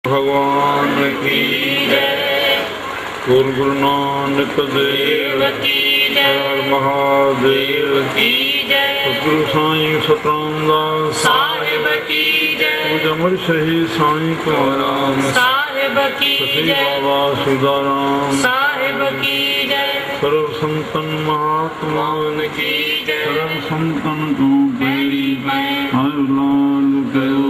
भगवान की जय। गुरु नानक देव की जय। महादेव की जय। सतगुरु साईं सतराम दास साहिब की जय। अमर शहीद साईं को राम साहिब की जय। बाबा सुदाराम साहिब की जय। सर्व संतन महात्मान की जय। सर्व संतन को बेड़ी हर लाल गयो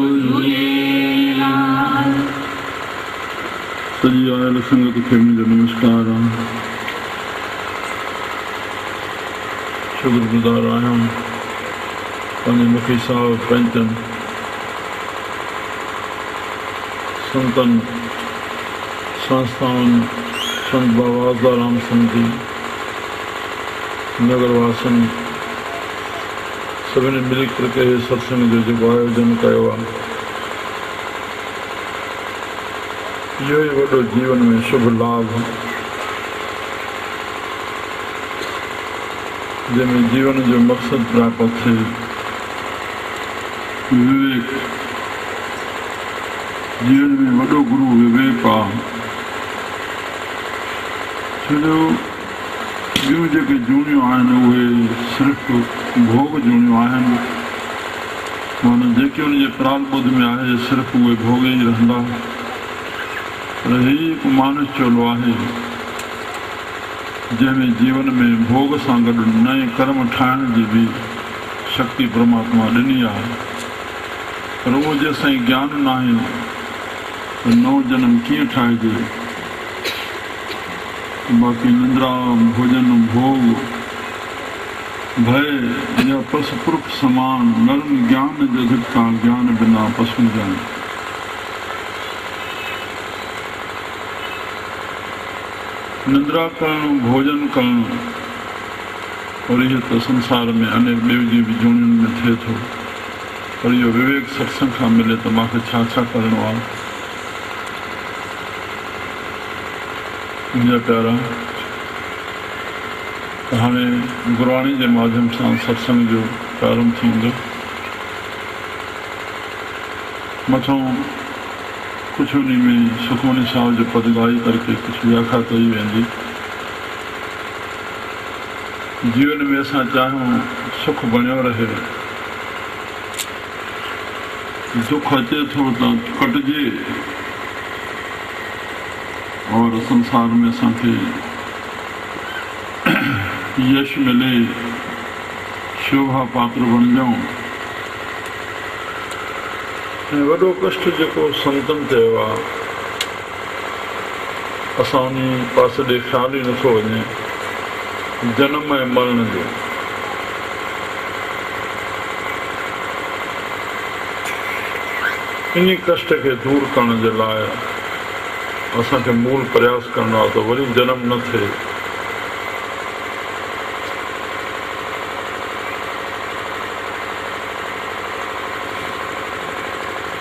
सजी आयल संगत खे मुंहिंजो नमस्कार आहे। शुक्रगुज़ार आहियां पंहिंजे मुखी साहिब पंचन संतन संस्थाउनि संत बाबा आज़ाराम संती नगरवासन सभिनी मिली करे सत्संग जो जेको आयोजन कयो आहे। इहो ई वॾो जीवन में शुभ लाभ जंहिंमें जीवन जो मक़सदु प्राप्त थिए। विवेक जीवन में वॾो गुरु विवेक आहे। छो जो ॿियूं जेके जूणियूं आहिनि उहे सिर्फ़ु भोग जूणियूं आहिनि। माना जेके उनजे प्रारब्ध में आहे सिर्फ़ु उहे भोग ई रहंदा। पर ही हिकु मानस चोलो आहे जंहिंमें जीवन में भोग सां गॾु नए कर्म ठाहिण जी बि शक्ति परमात्मा ॾिनी आहे। पर उहो जेसिताईं ज्ञान न आहे त नओं जनम कीअं ठाहिजे। बाक़ी निंद्रा भोजन भोग भय या पस पुरुष समान नर्म ज्ञान जधिकता ज्ञान बिना पशु जान। निंद्रा करणु भोजन करणु और इहो त संसार में अनेक ॿियूं जी बि जूणियुनि में थिए थो। पर इहो विवेक सत्संग खां मिले त मूंखे छा छा करिणो आहे। मुंहिंजा प्यारा त हाणे गुरबाणी जे माध्यम सां सत्संग जो प्रारंभ थींदो। मथां कुछ उन में सुखमनी साहब जो पद गाई करके कुछ व्याख्या कई वेंदी। जीवन में असां चाहियूं सुख बणियो रहे, दुख अचे थो त कटिजे और संसार में असांखे यश मिले, शोभा पात्र बणिजूं। ऐं वॾो कष्ट जेको संतनि चयो आहे असां उन पासे ॾे ख़्याल ई नथो वञे जनम ऐं मरण जो। इन कष्ट खे दूर करण जे लाइ असांखे मूल प्रयास करणो आहे त वरी जनम न थिए।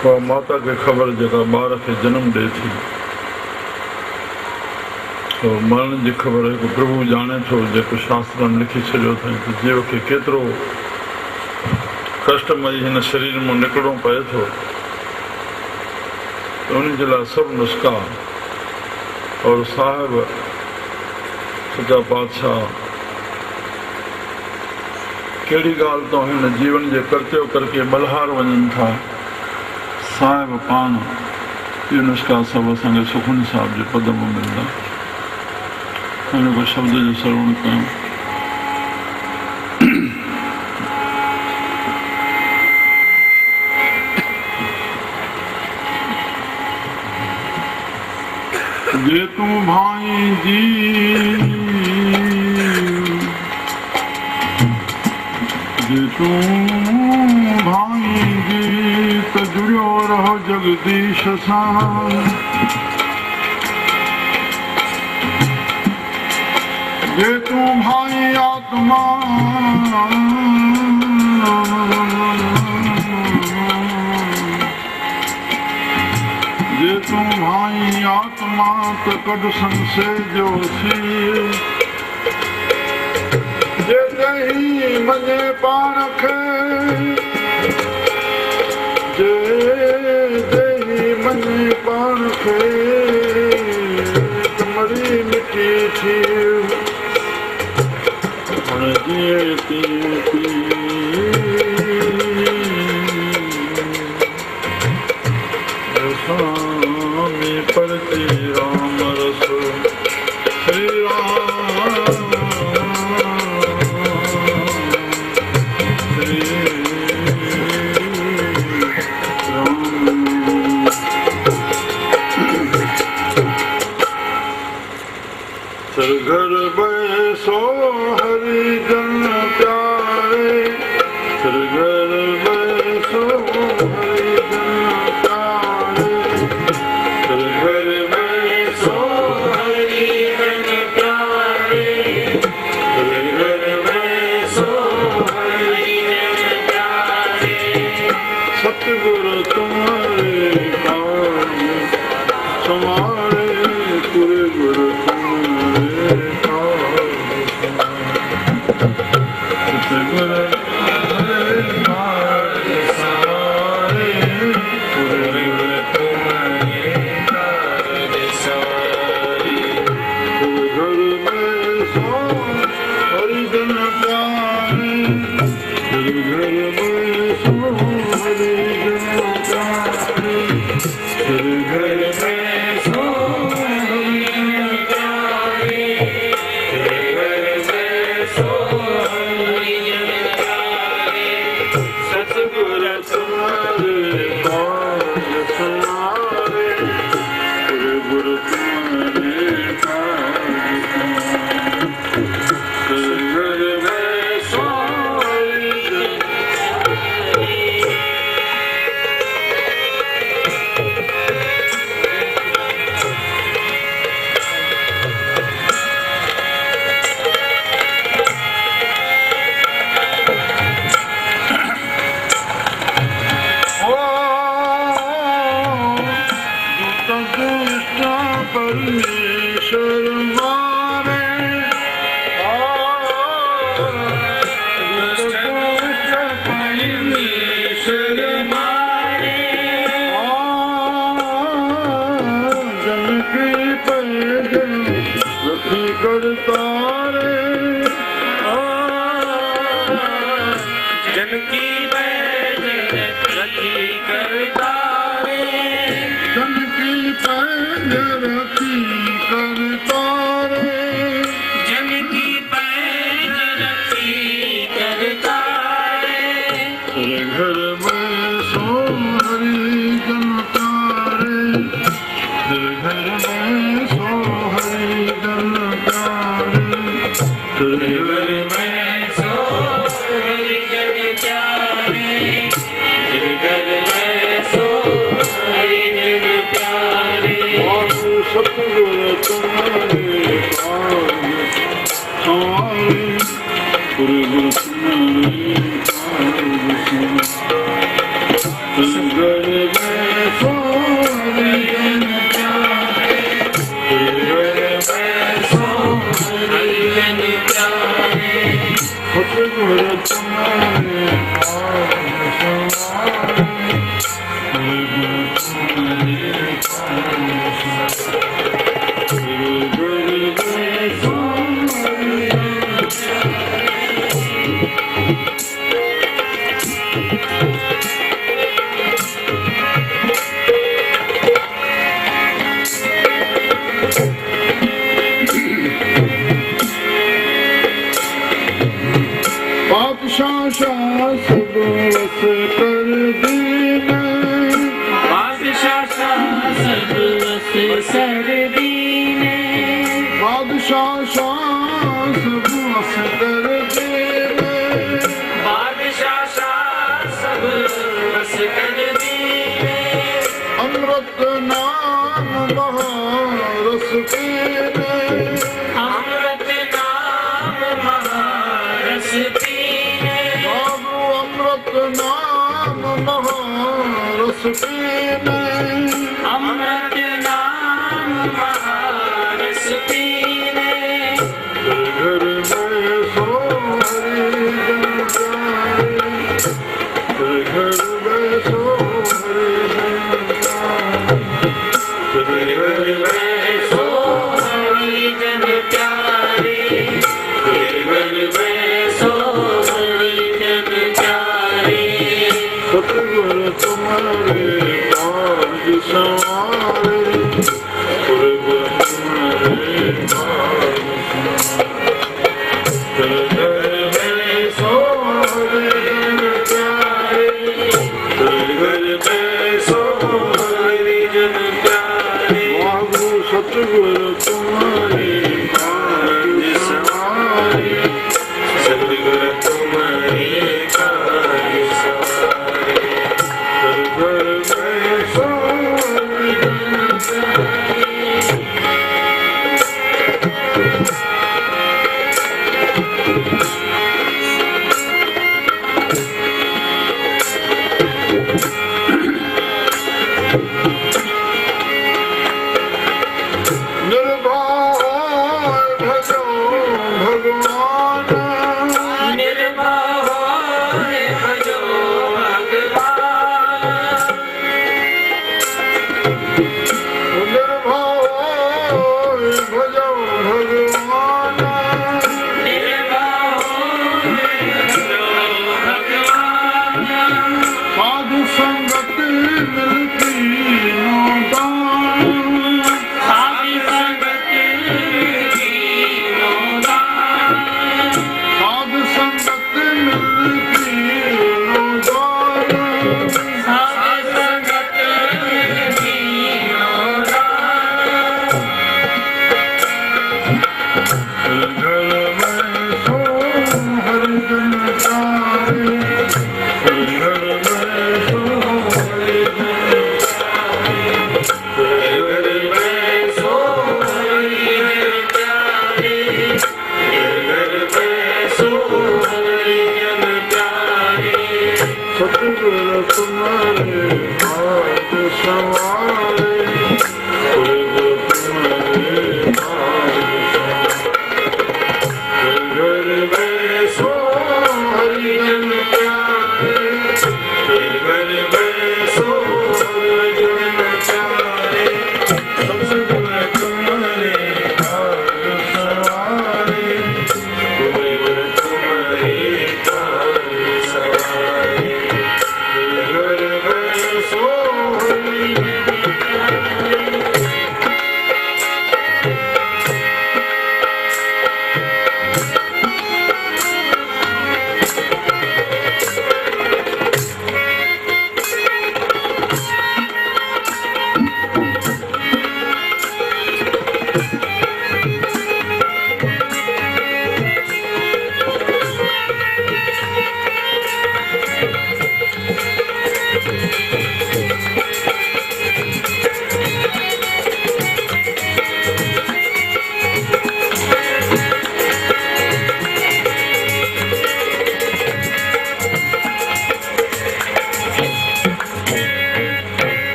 उहा माता खे ख़बर जेका ॿार खे जनम ॾिए थी तो मरण जी ख़बर हिकु प्रभु ॼाणे थो जेको शास्त्रनि लिखी छॾियो अथई त जीव खे केतिरो कष्टमयी हिन शरीर मां निकिरणो पए थो। त उन जे लाइ सभु नुस्ख़ा और साहिब सचा पातशाह कहिड़ी ॻाल्हि तो हिन जीवन जे करते करके बलहार वञनि था। साहिब पाण इहो नुस्ख़ा सभु असांखे सुखमनी साहिब जे पद में मिलंदा। हिन शब्द जो श्रवण कयूं। जे तू भाई जी जे तू भाई जी त जुड़ियो रहो जगदीश सां। जे तू भाई आत्मा जे तू भाई आत्मा त कढ संशय जो सी। जे कहीं मने पाण खे जे मने पाण प्राण खे तुम्हारी मिठी थी हुन जीअं तीअं पी रसामी परती राम रस श्री राम श्री घर बैसो हरि जन प्यारे घर बैसो हरि जन प्यारे घर बैसो हरि जन प्यारे घर बैसो हरि जन प्यारे सतगुरु तुम्हारे काज समारे पूरे गुरु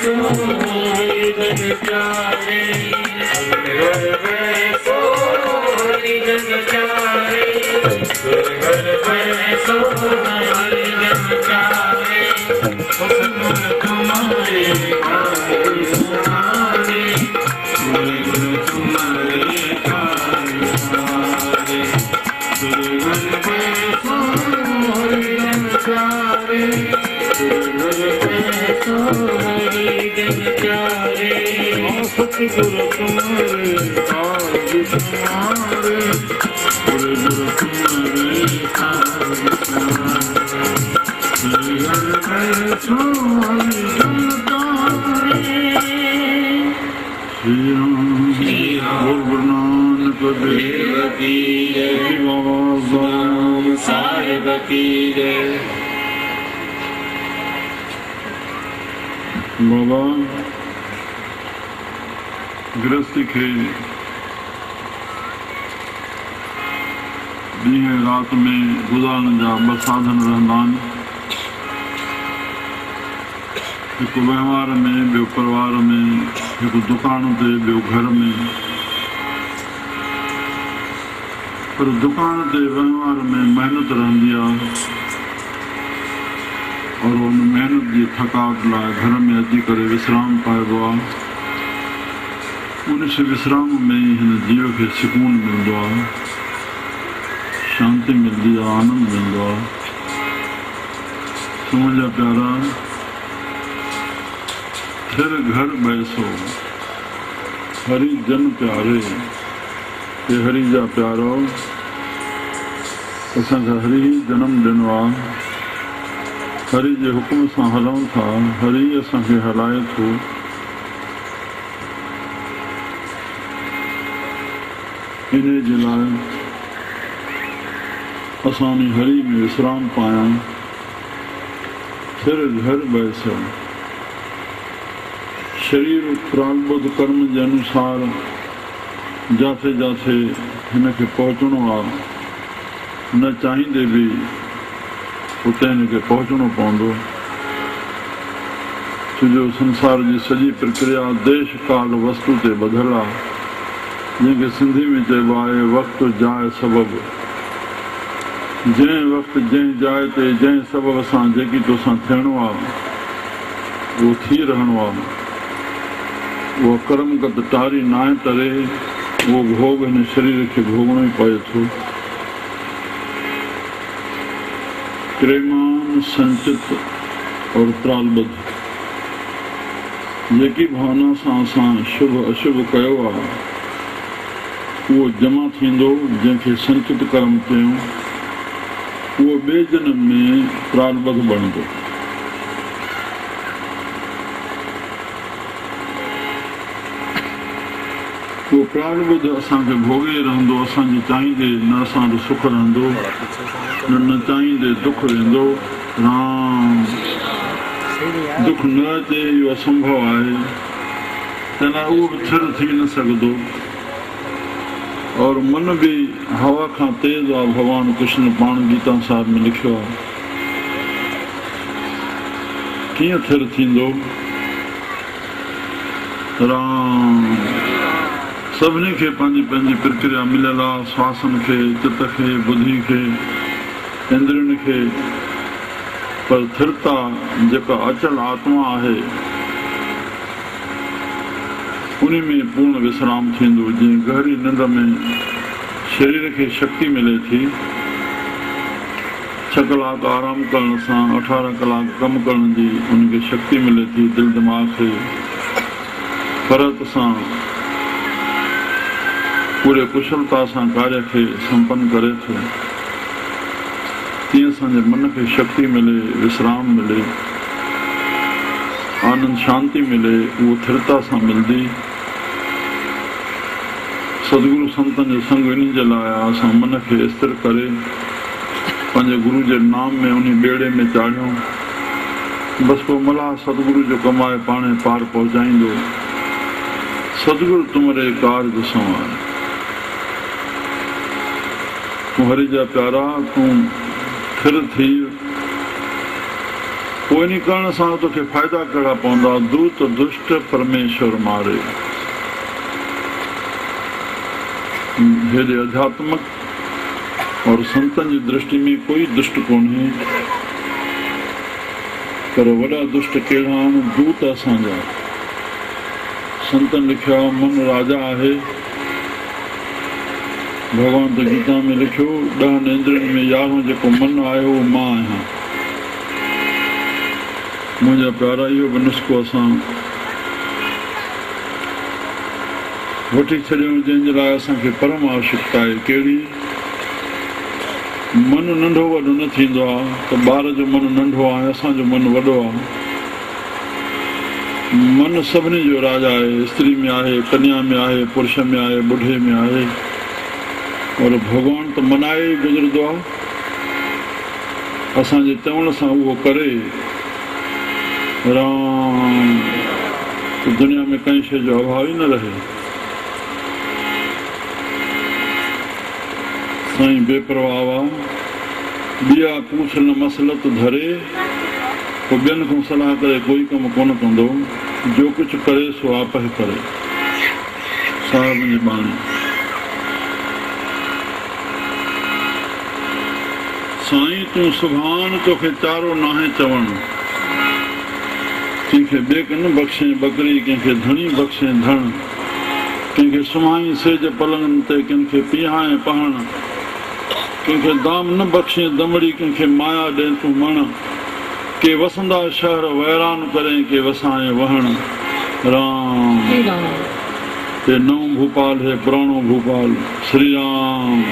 So सतगुरु तुम्हारे काज तुम्हारे, गुरु तुम्हारे काज तुम्हारे, श्री राम गुरु नानक देव की जय, बाबा साहेब की जय। बाबा गृहस्थी खे ॾींहं राति में गुज़ारण जा ॿ साधन रहंदा आहिनि, हिकु वहिंवार में, ॿियो परिवार में, हिकु दुकान ते, ॿियो घर में। पर दुकान ते वहिंवार में महिनत रहंदी आहे और उन महिनत जी थकावट लाइ घर में अची करे विश्राम पाइबो आहे। उन विश्राम में ही हिन जीव खे सुकून मिलंदो आहे, शांति मिलंदी आहे, आनंद मिलंदो आहे। मुंहिंजा प्यारा, फिर घर बैसो हरि जन प्यारे, हे हरि जा प्यारो, असांखे हरि जनम ॾिनो आहे, हरि जे हुकुम सां हलूं था, हरि असांखे हलाए थो। इन जे लाइ असां उन हरि में विश्राम पायूं। फिर घर बैसो, शरीर प्रारब्ध कर्म जे अनुसार जिथे जिथे हिन खे पहुचणो आहे, न चाहींदे बि उते हिन खे पहुचणो पवंदो। छोजो संसार जी सॼी प्रक्रिया देश काल वस्तु ते ॿधल आहे, जंहिंखे सिंधी में चइबो आहे वक़्तु जाइ सबबु। जंहिं वक़्तु जंहिं जाइ ते जंहिं सबब सां जेकी तोसां थियणो आहे उहो थी रहणो आहे। उहो कर्मगत टारी नाहे तरे उहो भोग हिन शरीर खे भोगणो ई पए थो। क्रेमान संचित और प्रालबद्ध, जेकी भावना सां असां शुभ अशुभ कयो आहे उहो जमा थींदो, जंहिंखे संचित कर्म चयूं, उहो ॿिए जनम में प्रारब्ध बणंदो। उहो प्रारब्ध असांखे भोगे रहंदो, असांजे चाहींदे न असांजो सुख रहंदो, न चाहींदे दुख रहंदो। राम दुख न अचे इहो असंभव आहे, तंहिं लाइ उहो बि थिर थी न सघंदो। और मन भी हवा खां तेज़ आहे। भगवान कृष्ण पाण गीता साहिब में लिखियो आहे, कीअं थिर थींदो। राम सभिनी खे पंहिंजी पंहिंजी प्रक्रिया मिलियल आहे, श्वासन खे, चित खे, बुद्धि खे, इंद्रियुनि खे। पर थिरता जेका अचल आत्मा आहे उन में पूर्ण विश्राम थींदो। जीअं गहरी निंड में शरीर खे शक्ति मिले थी, 6 कलाक आराम करण सां 18 कलाक कमु करण जी उनखे शक्ति मिले थी। दिलि दिमाग़ खे फरत सां पूरे कुशलता सां कार्य खे संपन्न करे थो। तीअं असांजे मन खे शक्ति मिले, विश्राम मिले, आनंद शांति मिले, उहो थिरता सां मिलंदी। सदगुरु संतनि जो संग इन जे लाइ आहे, असां मन खे स्थिर करे पंहिंजे गुरू जे नाम में उन ॿेड़े में चाढ़ियूं। बसि पोइ मलाह सदगुरू जो कमाए पाणे पार पहुचाईंदो। सदगुरु तुमरे कारज संवार, तूं हरि जा प्यारा, तूं थिर थी। पोइ इन करण सां तोखे फ़ाइदा कहिड़ा पवंदा। दूत दुष्ट परमेश्वर मारे, हेॾे आध्यात्मिक और संतनि जी दृष्टि में कोई दुष्ट कोन्हे, पर वॾा दुष्ट कहिड़ा आहिनि? दूत असांजा। संतनि लिखियो मन राजा आहे। भॻवान त गीता में लिखियो 10 नेंद्रियुनि में 11 जेको मन आहे उहो मां आहियां। मुंहिंजा प्यारा, इहो बि नुस्ख़ो असां वठी छॾियूं जंहिंजे लाइ असांखे परम आवश्यकता आहे। कहिड़ी? मन नंढो वॾो न थींदो आहे त ॿार जो मन नंढो आहे, असांजो मन वॾो आहे। मन सभिनी जो राजा आहे। स्त्री में आहे, कन्या में आहे, पुरुष में आहे, ॿुढे में आहे। और भॻवान त मनाए ई गुज़रंदो आहे। असांजे चवण सां उहो करे राम, दुनिया में कंहिं शइ जो अभाव ई न रहे। साईं बेपरवाह आहे। ॿिया पूछ न मसलत धरे, पोइ ॿियनि खां सलाह करे कोई कमु कोन कंदो। जो कुझु करे सो आप ई करे। साहिब जी बाणी। साईं तूं सुभाणे तोखे चारो नाहे चवणु। कंहिंखे बेकन बख़्शे बकरी, कंहिंखे धणी बख़्शे धण, कंहिंखे सुम्हाई सेज पलंगनि ते, कंहिंखे पीहाए पहण, कंहिंखे दाम न बख़्शे दमड़ी, कंहिंखे माया ॾे तूं मण। के वसंदा शहर वैरान करें, के वसाए वहण। राम हे नओं भोपाल है पुराणो भोपाल। श्री राम।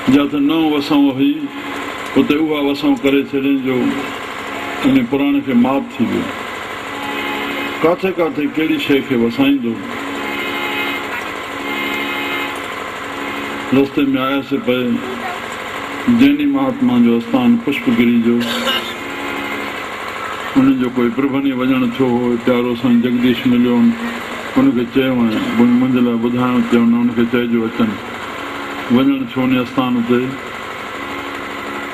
जिते नओं वसऊं हुई उते उहा वसऊं करे छॾियईं जो उन पुराणे खे मात थी वियो। किथे किथे कहिड़ी शइ खे वसाईंदो। रस्ते में आयासीं पए जैनी महात्मा जो आस्थान पुष्पगिरी जो। उन्हनि जो कोई प्रभनी वञणु थियो हो। प्यारो साईं जगदीश मिलियो। उनखे चयो मुंहिंजे लाइ ॿुधाइणु चयो न, उनखे चइजो अचनि। वञणु थियो उन आस्थान ते।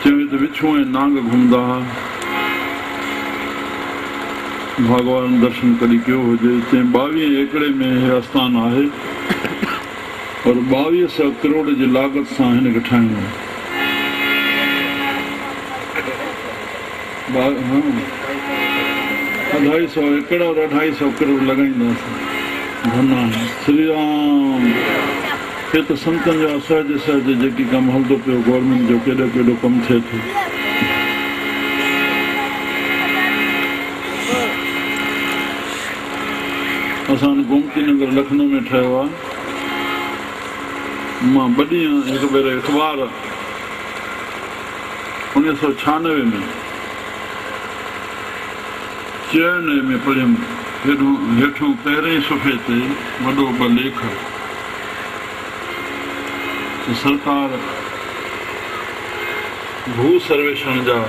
चयो त विछूं ऐं नांग घुमंदा हुआ। भॻवान दर्शन कॾहिं कयो हुजे। चई 22 एकड़े में हे आस्थान आहे और 2200 करोड़ जी लागत सां हिनखे ठाहिणो आहे। 250 एकड़ और 250 करोड़ लॻाईंदासीं। धन्ना श्री राम। हे त संतनि जा सहज सहज जेकी कमु हलंदो पियो गवर्नमेंट जो, केॾो केॾो कमु थिए थो। असां गोमती नगर लखनऊ में ठहियो आहे। मां 2 ॾींहं हिकु भेरो अख़बार 1996 में 94 में पढ़ियुमि। हेठों पहिरें सुफ़े ते वॾो ॿ लेख सरकार भू सर्वेक्षण जा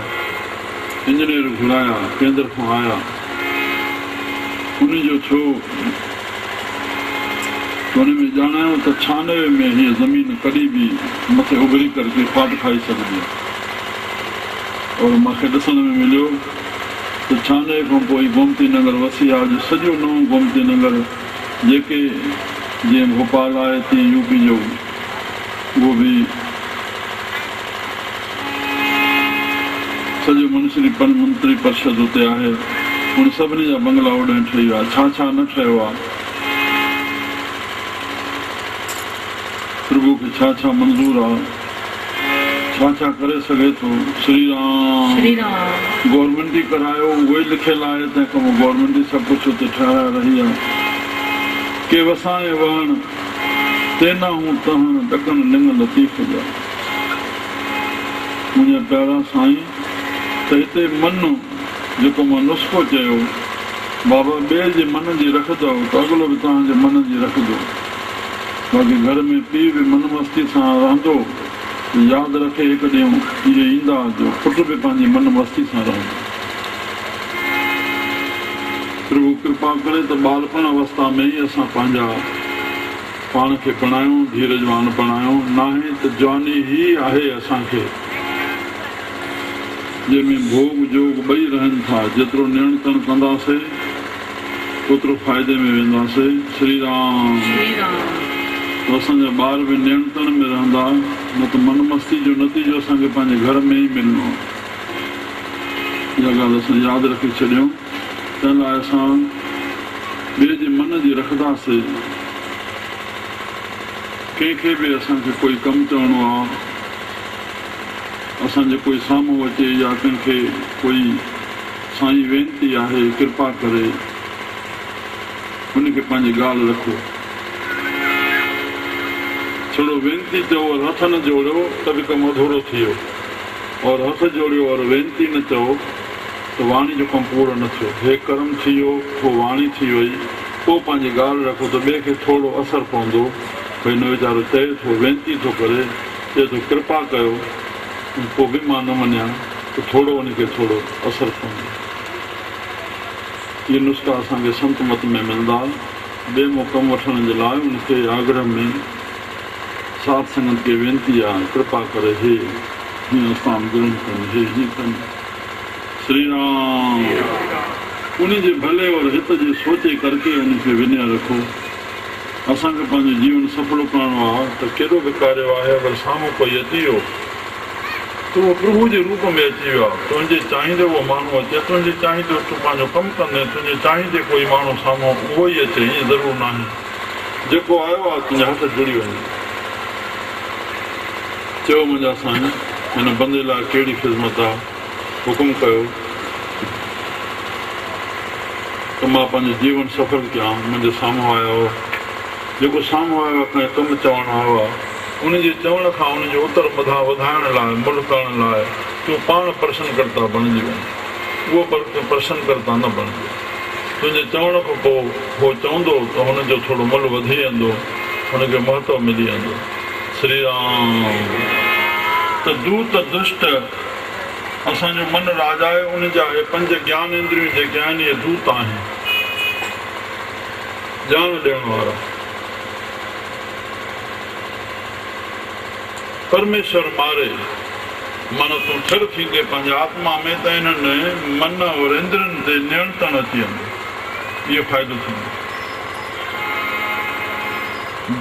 इंजीनियर घुराया, केंद्र खां आया। उनजो थियो उन में ॼाणायो त 96 में हीअ ज़मीन कॾहिं बि मथे उभरी करके फाट खाई सघंदी आहे। और मूंखे ॾिसण में मिलियो त 96 खां पोइ गोमती नगर वसी आहे। अॼु सॼो नओं गोमती नगर जेके जीअं भोपाल आहे तीअं यूपी जो उहो बि सॼो मंत्री परिषद उते आहे। हुन सभिनी जा बंगला ओॾे ठही विया। छा छा न ठहियो आहे, प्रभु खे छा छा मंज़ूर आहे, छा छा करे सघे थो। श्री राम। गवर्नमेंट ई करायो, उहो ई लिखियलु आहे। तंहिंखां पोइ गवर्नमेंट ई सभु कुझु उते ठाराए रही आहे। के वसाए वहण तेना हूं तहण ॾकण लिंग लतीफ़ जा। मुंहिंजा प्यारा साईं, त हिते मन जेको मां नुस्ख़ो चयो, बाबा ॿिए जे मन जी रखंदो त अॻिलो बि तव्हांजे मन जी रखंदो। बाक़ी घर में पीउ बि मन मस्ती सां रहंदो, यादि रखे हिकु ॾींहुं इहे ईंदा जो पुटु बि पंहिंजी मन मस्ती सां रहंदो। प्रभु कृपा करे त ॿारपण अवस्था में ई असां पंहिंजा पाण खे बणायूं, धीरजवान बणायूं। नाहे त जवानी ई आहे असांखे, जंहिंमें भोग जोग ॿई रहनि था। जेतिरो नियंत्रण कंदासीं ओतिरो फ़ाइदे में वेंदासीं। श्री राम। तो असांजा ॿार बि नियंत्रण में रहंदा, न त मन मस्ती जो नतीजो असांखे पंहिंजे घर में ई मिलणो। इहा ॻाल्हि असां यादि रखी छॾियूं। तंहिं लाइ असां ॿिए जे मन जी रखंदासीं। कंहिंखे बि असांखे कोई कमु चवणो आहे, असांजे कोई साम्हूं अचे या कंहिंखे कोई साईं वेनती आहे, कृपा करे उनखे पंहिंजी ॻाल्हि रखो। छड़ो वेनती चओ और हथ न जोड़ियो त बि कमु अधूरो थी वियो, और हथ जोड़ियो और वेनती न चओ त वाणी जो कमु पूरो न थियो। हे कर्म थी वियो, पोइ वाणी थी वई, पोइ पंहिंजी ॻाल्हि रखो त ॿिए खे थोरो असरु पवंदो। भई न वीचारो चए थो, वेनती थो करे, चए थो कृपा कयो, पोइ बि मां न मञियां त थोरो उनखे थोरो असरु पवंदो। इहे नुस्ख़ा असांखे संत मत में मिलंदा। ॿिए मां कमु वठण जे लाइ उनखे आग्रह में साध संगत खे वेनती आहे, कृपा करे हे हीअं असां ग्रहण कनि, हे हीअं कनि। श्री राम। उनजे भले और हित जे सोचे करके उनखे विनय रखो। असांखे पंहिंजो जीवन सफल करणो आहे त कहिड़ो बि कार्य आहे, अगरि साम्हूं कोई अची वियो त उहो प्रभु जे रूप में अची वियो आहे। तुंहिंजे चाहींदे उहो माण्हू अचे, तुंहिंजे चाहींदे तूं पंहिंजो कमु कंदे, तुंहिंजे चाहींदे कोई माण्हू साम्हूं उहो ई अचे, ईअं ज़रूरु न आहे। जेको आयो आहे तुंहिंजा हथ जुड़ी वञे। चयो मुंहिंजा साईं हिन बंदे लाइ कहिड़ी ख़िदमत आहे, हुकुम कयो त मां पंहिंजो जीवन सफल कयां। मुंहिंजे साम्हूं आयो, जेको साम्हूं आयो आहे कंहिं कमु चवणु आयो आहे, उनजे चवण खां उनजो उत्तर मथां वधाइण लाइ, मुल करण लाइ तूं पाण प्रसन्नकर्ता बणिजी वञ, उहो प्रसन्नकर्ता न बणिजे। तुंहिंजे चवण खां पोइ उहो चवंदो त हुनजो थोरो मुल वधी वेंदो, हुनखे महत्व मिली वेंदो। श्री राम। त दूत दुष्ट असांजो मन राजाए, उनजा इहे 5 ज्ञान इंद्रियूं जेके आहिनि इहे दूत आहिनि, ॼाण ॾियण वारा। परमेश्वर मारे मन तूं थिर थींदे पंहिंजे आत्मा में त इन्हनि मन और इंद्रियनि ते नियंत्रण अची वेंदो। इहो फ़ाइदो थींदो।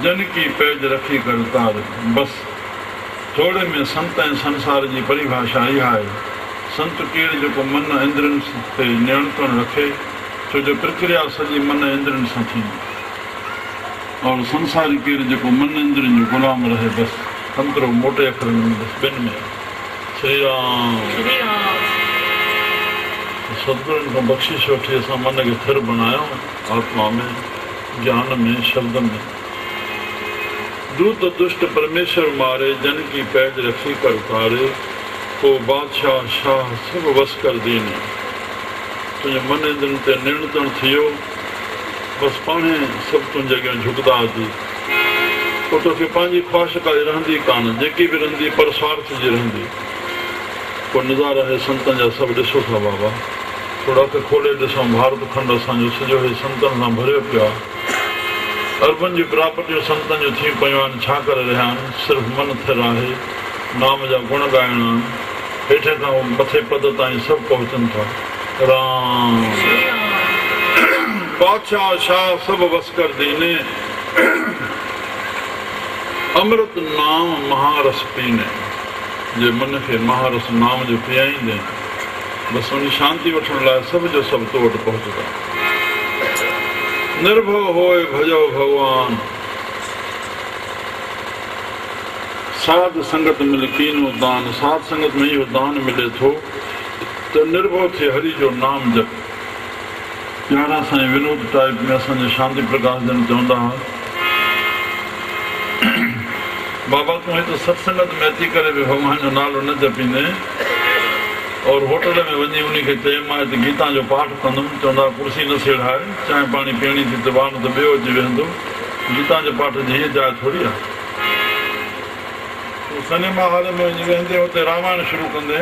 जन की पैज रखी कर तार। बसि थोरे में संत ऐं संसार जी परिभाषा इहा आहे। संत केरु जेको मन इंद्रियनि ते नियंत्रण रखे, छो जो प्रक्रिया सॼी मन इंद्रियनि सां थींदी। और संसारी केरु जेको मन इंद्रियनि जो गुलाम रहे, बसि अंदरो मोटे अखरनि में, बसि ॿिनि में। श्री राम। सतगुरुनि खां बख़्शिश वठी असां मन खे थिर बणायूं, आत्मा में, ज्ञान में, शब्द में। दूत दुष्ट परमेश्वर मारे, जन की पैज रखी कर तारे, को बादशाह शाह सब वस कर दीने। तुंहिंजे मन इंद्रियनि ते नियंत्रण थी वियो, बसि पाणे सभु तुंहिंजे अॻियां झुकंदा अची। पोइ तोखे पंहिंजी ख़्वाहिश काई रहंदी कान, जेकी बि रहंदी पर स्वार्थ जी रहंदी। पोइ नज़ारा हे संतनि जा सभु ॾिसो था बाबा, थोरा अखि खोले ॾिसूं। भारत खंड असांजो सॼो हे संतनि सां भरियो पियो आहे। अरबनि जी प्रापर्टियूं संतनि जूं थी पियूं आहिनि, छा करे रहिया आहिनि? सिर्फ़ु मन थिर आहे, नाम जा गुण ॻाइणा आहिनि, हेठे खां मथे पद ताईं सभु पहुचनि था। राम। बादशाह शाह सभु वस कर दीने, अमृत नाम महारस पीने। जे मन खे महारस नाम जो पीआईंदे, बसि उन शांती वठण लाइ सभु जो सभु तो वटि पहुचंदा। निर्भव होए भजो भगवान, साध संगत मिल कीनो दान। साध संगत में इहो दान मिले थो त निर्भव थिए हरि जो नाम जप। प्यारा साईं विनोद टाइप में असांजे शांति प्रकाश जन चवंदा हुआ, बाबा तूं हिते सत्संगत में अची करे बि भॻवान जो नालो न जपींदे, और होटल में वञी उनखे चए मां हिते गीता जो पाठ कंदुमि, चवंदा कुर्सी न सेड़ाए, चांहि पाणी पीअणी थी त वान त ॿियो अची वेंदो। गीता जो पाठ जी हीअ जाइ थोरी आहे। तूं सिनेमा हॉल में वञी वेंदे हुते रामायण शुरू कंदे,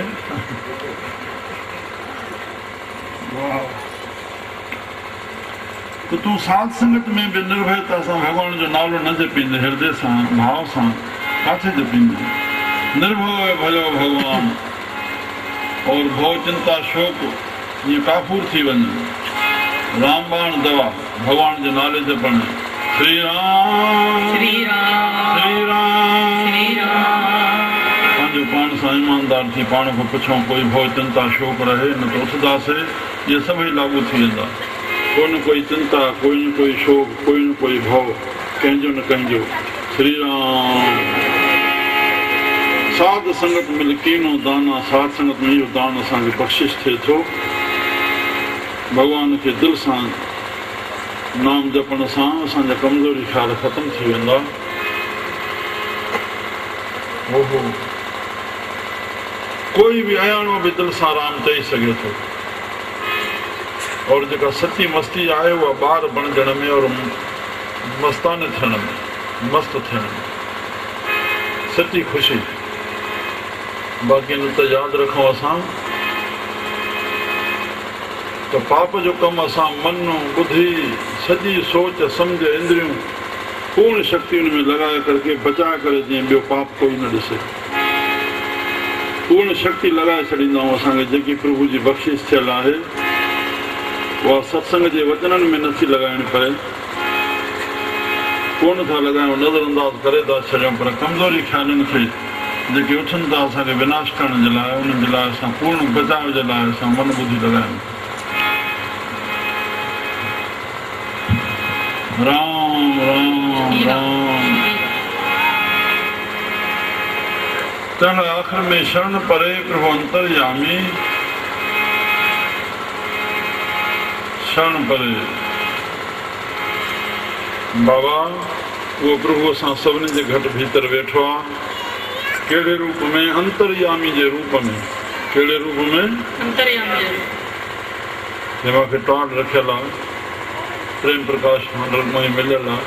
त तूं साध संगत में बि निर्भयता सां भॻवान जो नालो न जपींदे, हृदय सां भाव सां काथे जपींदे। निर्भय भजो भगवान, और भव चिंता शोक ये काफूर थी वञे। रामबाण दवा भगवान जे नाले ते पढ़ श्री राम श्री राम श्री राम श्री राम। पंहिंजो पाण सां ईमानदार थी पाण खां पुछूं कोई भव चिंता शोक रहे न त उथदासीं इहे सभई लागू थी वेंदा। कोई न कोई चिंता कोई न कोई शोक कोई न कोई भव कंहिंजो न कंहिंजो। श्री राम साध संगत मिल कीनो दाना साध संगत में इहो दान असांखे बख़्शिश थिए थो। भॻवान खे दिलि सां नाम जपण सां असांजा कमज़ोरी ख़्याल ख़तमु थी वेंदा। ओहो कोई बि अयाणो बि दिलि सां राम चई सघे थो। और जेका सची मस्ती आहे उहा ॿार बणजण में और मस्ताने थियण में मस्त थियण में सची ख़ुशी। बाक़ी न त यादि रखूं असां त पाप जो कमु असां मन ॿुधी सॼी सोच सम्झ इंद्रियूं पूर्ण शक्ति हुन में लॻाए करके बचाए करे जीअं ॿियो पाप कोई न ॾिसे पूर्ण शक्ति लॻाए छॾींदा आहियूं। असांखे जेकी प्रभु जी बख़्शिश थियल आहे उहा सत्संग जे वचननि में नथी लॻाइणी पए। कोन था लॻायूं नज़र अंदाज़ करे था छॾियूं पर कमज़ोरी ख़्यालनि खे जेके उथनि था असांखे विनाश करण जे लाइ उन्हनि जे लाइ असां पूर्ण बचाव जे लाइ असां मन ॿुधी लॻायूं। राम राम राम तन आख़िर में शरण परे प्रभु अंतर्यामी शरण परे बाबा उहो प्रभु असां सभिनी जे घटि भीतर वेठो आहे। कहिड़े रूप में अंतर्यामी जे रूप में कहिड़े रूप में अंतर्यामी जे मूंखे टाट रखियल आहे प्रेम प्रकाश मंडल में मिलियल आहे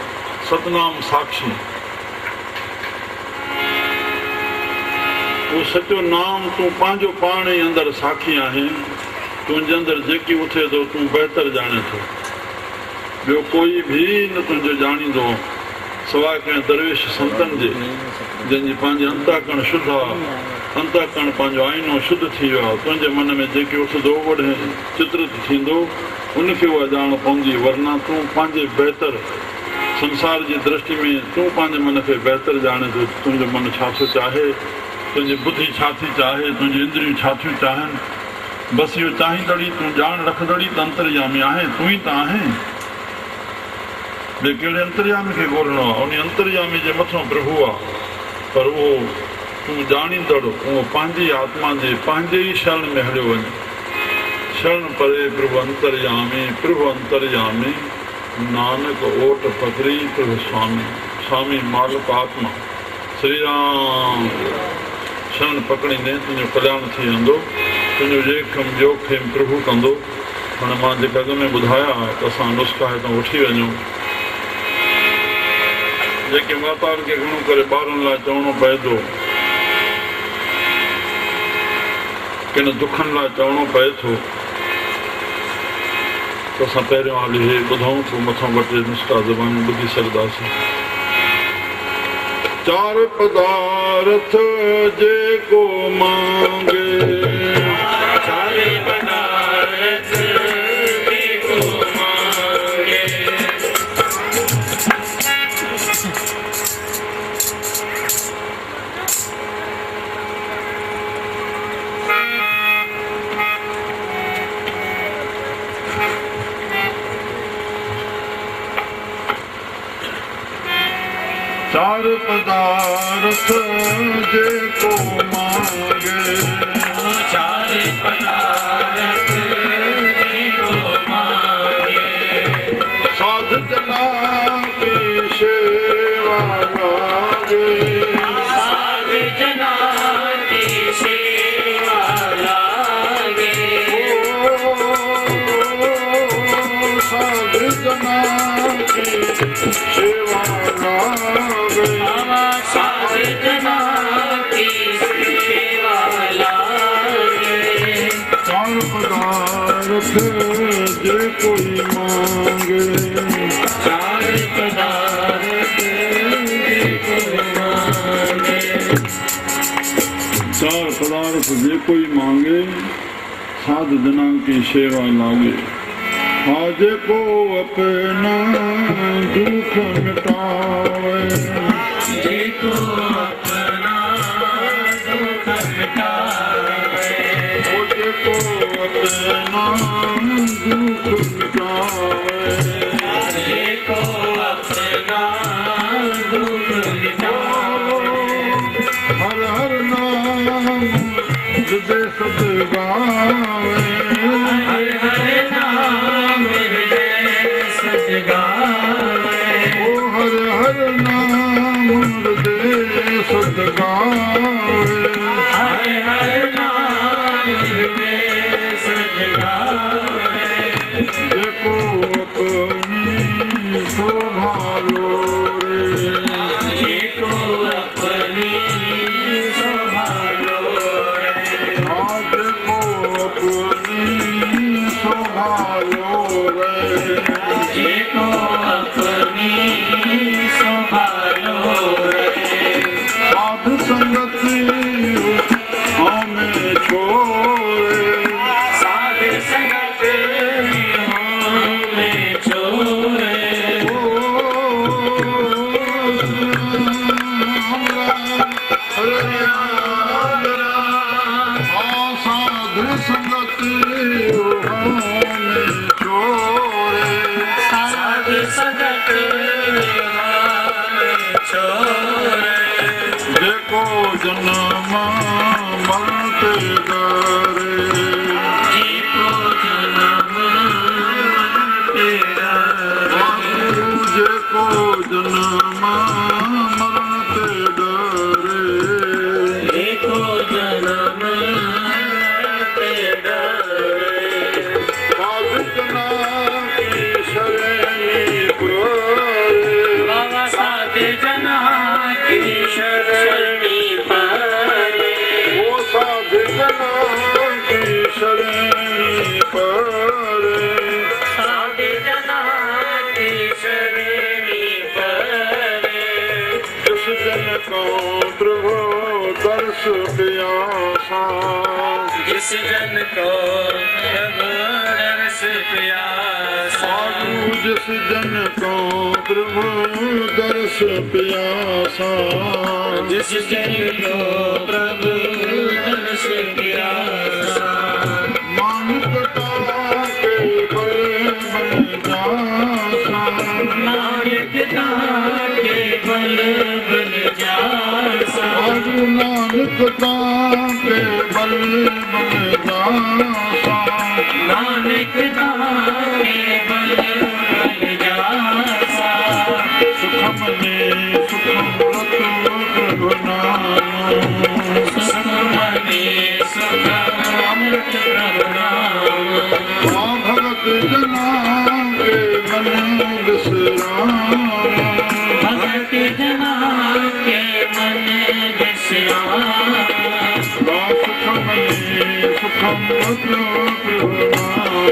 सतनाम साक्षी। उहो सचो नाम तूं पंहिंजो पाण ई अंदरि साखी आहीं। तुंहिंजे अंदरि जेकी उथे थो तूं बहितर ॼाणे थो। ॿियो कोई बि न तुंहिंजो ॼाणींदो सवाइ कंहिं दरवेश संतनि जे जंहिंजी पंहिंजी अंतःकरण शुद्ध आहे। अंतःकरण पंहिंजो आईनो शुद्ध थी वियो आहे। तुंहिंजे मन में जेके उथंदो वॾे चित्रित थींदो उनखे उहा ॼाण पवंदी। वरना तूं पंहिंजे बहितर संसार जी दृष्टि में तूं पंहिंजे मन खे बहितर ॼाणे थो। तुंहिंजो मन छा थो चाहे तुंहिंजी बुद्धि छा थी चाहे तुंहिंजी इंद्रियूं छा थियूं चाहिनि बसि इहो चाहींदड़ी तूं ॼाण रखंदड़ी त अंतर्यामी आहे तूं ई त आहीं। ॿिए कहिड़े अंतर्यामी खे ॻोल्हणो आहे। उन अंतर्यामी जे मथां प्रभु आहे पर उहो तूं ॼाणींदड़ उहो पंहिंजी आत्मा जे पंहिंजे ई शरण में हलियो वञे। शरण परे प्रभु अंतर्यामी नानक ओट पकड़ी प्रभु स्वामी स्वामी मालिक आत्मा श्री राम। शरण पकड़ींदे तुंहिंजो कल्याण थी वेंदो। तुंहिंजो जेखम जोखिम प्रभु कंदो। हाणे मां जेका अॻ में ॿुधाया त असां नुस्ख़ा हितां वठी वञूं। जेके माताउनि खे घणो करे ॿारनि लाइ चवणो पए थो किन दुखनि लाइ चवणो पए थो त असां पहिरियों हाली हे ॿुधूं पोइ मथां ॿ टे नुस्ख़ा ज़बान ॿुधी सघंदासीं। चार पदार्थ जेको मांगे चार पदार्थ जेको मांगे चार पदार्थ जेको मांगे साध जना की सेवा लागे साध जना की सेवा लागे साध जना की सेवा लागे साध जना की सेवा लागे। चार पदार्थ जे कोई मांगे चार पदार्थ जे कोई मांगे चार पदार्थ जे कोई मांगे साध जना की सेवा लागे। आज को अपना दुख मिटावे जेको अपना दुख मिटावे आज को अपना दुख मिटावे जेको अपना दुख मिटावे हर हर नाम हृदय सत गावे हर हर नाम हृदय सत गावे ओ हर हर नाम हृदय सत गावे हर हर नाम हृदय सत गावे देखो अपनी शोभा लो रे जेको अपनी शोभा लो रे आज को अपनी शोभा लो रे जेको अपनी शोभा लो रे साधु संगति हमें छोड़े साध संगत हमें छोड़े ओ हरे राम साधु संगति हमें छोड़े साध संगत हमें छोड़े देखो जन्म मरते डरे जेको जन्म तेरा गुरु देखो जन्म मरते डरे जेको जन्म तेरा साधुजना की शरणी परे बाबा साध जना की शरणी पारे वो साधुजना की शरणी परे साध जना की शरणी पारे जिस जन को प्रभु दर्श प्यासा जिस जन को प्रभु दर्श प्यासा साधु जिस जन को प्रभु दर्श प्यासा जिस जन को प्रभु दर्श प्यासा मानवता के बल बन जासा नानकता के बल बन जासा साधु नानकता के बल बन जासा नानकता के बल बन जासा सुखम ने सुखम रत प्रभु नाम सुखमने सुखमृत प्रभु नाम भगत जना के मन विश्राम भगत जना के मन विश्राम सुखमने सुखम रत प्रभु नाम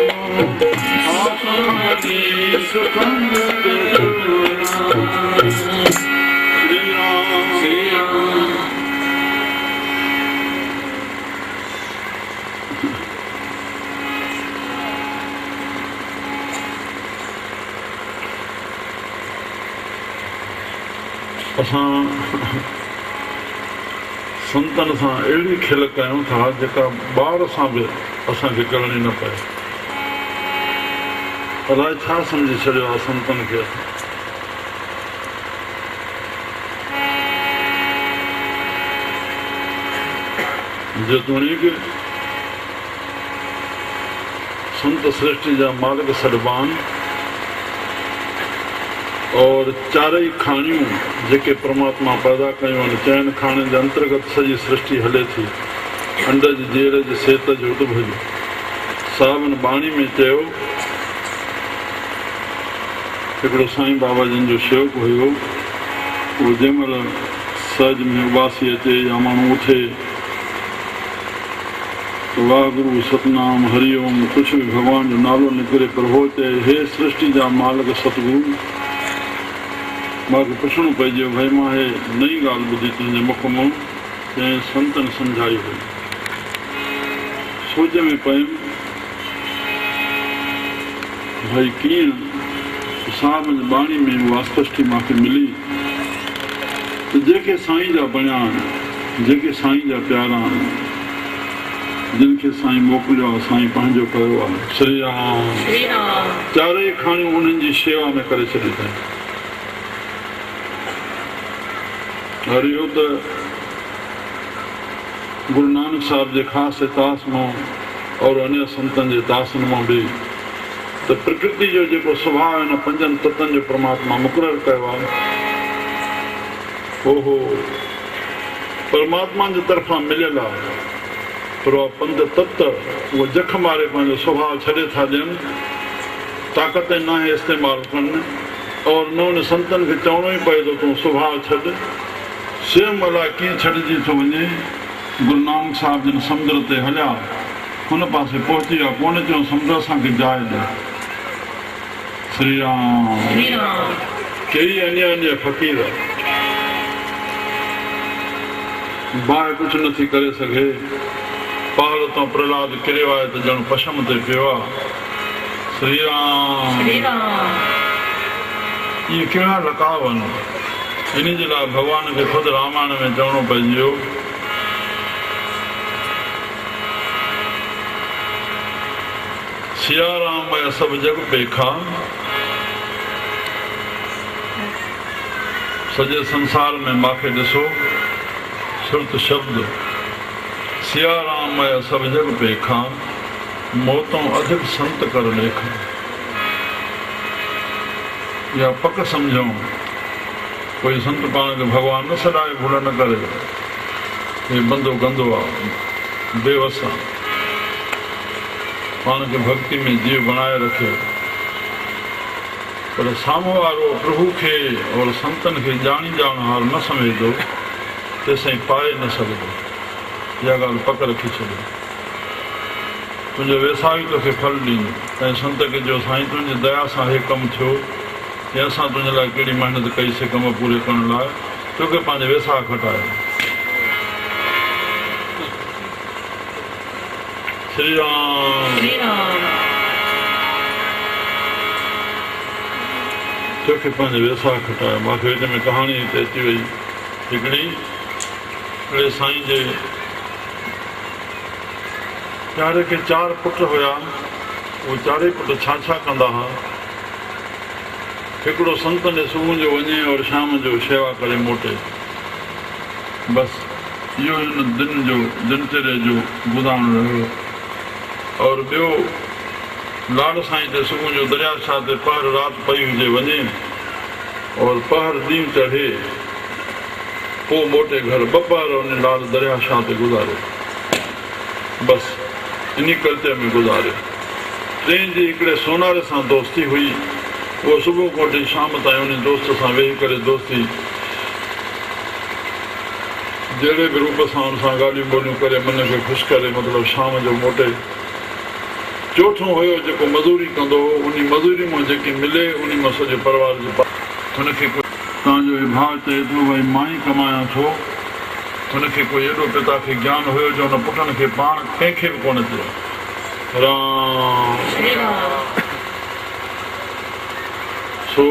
सुखमने सुखम रत प्रभु नाम श्री राम श्री राम असां संतनि सां अहिड़ी खिल कयूं था जेका ॿार सां बि असांखे करणी न पए। अलाए छा सम्झी छॾियो आहे संतनि खे। जेतोणीकि संत सृष्टि जा मालिक सॾबान और चारई खाणियूं जेके परमात्मा पैदा कयूं आहिनि, चइनि खाणियुनि जे अंतर्गत सॼी सृष्टि हले थी। अंडज जेरज सेतज उॾभज सावन बाणी में चयो। हिकिड़ो साईं बाबा जिन जो शेवक हुयो, उहो जंहिं महिल सहज में उबासी अचे या माण्हू उथे त वाहगुरु सतनाम हरिओम कुझु बि भॻवान जो नालो निकिरे, पर हो चए हे सृष्टि जा मालिक सतगुरु, मूंखे पुछणो पइजे भई मां हे नई ॻाल्हि ॿुधी तुंहिंजे मुख मां, जंहिं संतनि सम्झाई हुई। सोच में पयुमि भाई कीअं साहब जी बाणी में उहा स्पष्टी मूंखे मिली त जेके साईं जा बणिया आहिनि, जेके साईं जा प्यारा आहिनि, जिन खे साईं मोकिलियो आहे, साईं पंहिंजो कयो आहे, श्री राम चारई खाणियूं उन्हनि जी शेवा में करे छॾियूं अथई। और इहो त गुरु नानक साहिब जे ख़ासि इतास मां और अन्य संतनि जे इतासनि मां बि त प्रकृति जो जेको सुभाउ हिन पंजनि तत्वनि जो परमात्मा मुक़ररु कयो आहे, उहो परमात्मा जे तरफ़ां मिलियल आहे। पर उहा पंज तत्व उहो जख मारे पंहिंजो सुभाउ छॾे था ॾियनि, ताक़त न आहे इस्तेमालु कनि, और न उन संतनि खे चवणो ई पए थो तूं सुभाउ छॾ। सेम अलाए कीअं छॾिजी थो वञे। गुरु नानक साहिब जिन समुंड ते हलिया, हुन पासे पहुची विया, कोन चयो समुंड असांखे जाइ ॾे। श्री राम कहिड़ी अन्य फ़क़ीर बाहि कुझु नथी करे सघे। पहाड़ तां प्रहलाद किरियो आहे त ॼण पशम ते पियो आहे। श्री राम इहे कहिड़ा लकाव आहिनि। इन जे लाइ भॻवान खे ख़ुदि रामायण में चवणो पइजी वियो, सिया राम सभु जग पेखा, सॼे संसार में मूंखे ॾिसो सुरत शब्द। सिया राम सभु जग पेखा, मौतों अधिक संत कर लेखा। या पक सम्झूं कोई संत पाण खे भॻवान न सॾाए भूल न करे, हे बंदो गंदो आहे, बेवस आहे, पाण खे भक्ति में जीव बणाए रखे। पर साम्हूं वारो प्रभु खे और संतनि खे ॼाणी ॼाणहार न सम्झंदो, तेसिताईं पाए न सघंदो। इहा ॻाल्हि पक रखी छॾियो। तुंहिंजो वेसाह ई तोखे फल ॾींदो। ऐं संत खे जो साईं तुंहिंजी दया सां हे कमु थियो, या असां तुंहिंजे लाइ कहिड़ी महिनत कईसीं कम पूरे करण लाइ, तोखे पंहिंजे वेसाह खटायो। श्री राम तोखे पंहिंजे वेसाह खटायो। मूंखे विच में कहाणी हिते अची वई। हिकिड़े साईं जे प्यारे खे 4 पुट हुया। उहे 4 पुट छा कंदा हुआ। हिकिड़ो संत ने सुबुह जो वञे और शाम जो शेवा करे मोटे। बसि इहो हिन दिन जो दिनचर्या जो गुज़ारणो रहियो। और ॿियो लाड साईं ते सुबुह जो दरिया शाह ते पहर राति पई हुजे वञे और पहर ॾींहुं चढ़े, पोइ मोटे घर। 2 पहर उन लाड दरिया शाह ते गुज़ारे। बसि इन कल्चर में गुज़ारे। 3 जी हिकिड़े सोनारे सां दोस्ती हुई। उहो सुबुह खां वठी शाम ताईं उन दोस्त सां वेही करे दोस्ती जहिड़े बि रूप सां हुन सां ॻाल्हियूं ॿोलियूं करे मन खे ख़ुशि करे, मतिलबु शाम जो मोटे। 4ठो हुयो जेको मज़ूरी कंदो हो। उन मज़ूरी मां जेकी मिले उन मां सॼे परिवार जे हुनखे तव्हांजो हे भाउ चए थो भई मां ई कमायां थो। हुनखे कोई एॾो पिता खे ज्ञान हुयो जो हुन पुटनि खे पाण कंहिंखे बि कोन चयो। राम सो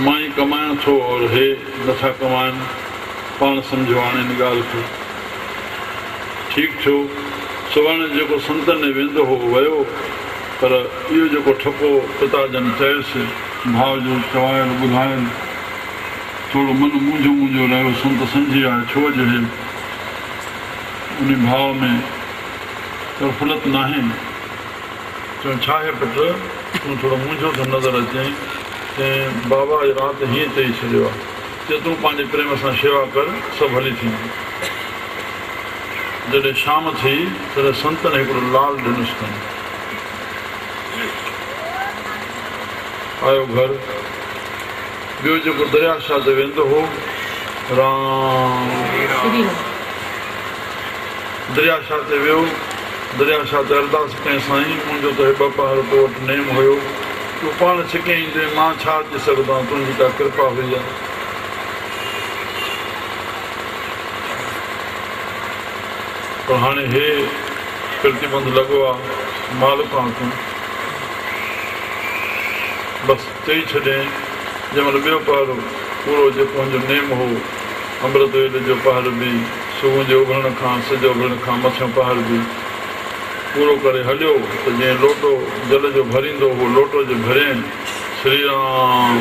मां ई कमायां थो और हे नथा कमाइनि। पाण सम्झो हाणे हिन ॻाल्हि खे। ठीकु थियो। सुभाणे जेको संतनि में वेंदो हो वियो, पर इहो जेको ठपो पिता जन चयुसि, भाउ जो चवाइल ॿुधायल, थोरो मन मुंझो रहियो। संत सम्झी आयो छो जो हे उन भाव में तरफ़लत न आहे। चयो छा आहे पुटु, तूं थोरो मुंझो थो नज़र अचई। ऐं बाबा राति हीअं चई छॾियो आहे, चए तूं पंहिंजे प्रेम सां शेवा कर, सभु हली थींदी। जॾहिं शाम थी तॾहिं संतनि हिकिड़ो लाल ॾिनुसि ताईं। आयो घर। ॿियो जेको दरिया शाह ते वेंदो हो, राम दरिया शाह ते वियो। दरिया शाह ते अरदास कई, साईं मुंहिंजो त 2 पहर तो वटि नेम हुयो, तूं पाण छिके ईंदे, मां छा अची सघंदो आहियां, तुंहिंजी का कृपा हुई आहे। पर हाणे हे प्रतिबंध लॻो आहे मालिका खां बसि चई छॾियईं जंहिंमहिल ॿियो पहर पूरो जेको हुनजो नेम हो अमृत वेले जो पहर बि सुबुह जे उभरण खां सिज उभरण खां मथियों पहर बि पूरो करे हलियो त जीअं लोटो जल जो भरींदो हो लोटो जो भरियईं श्री राम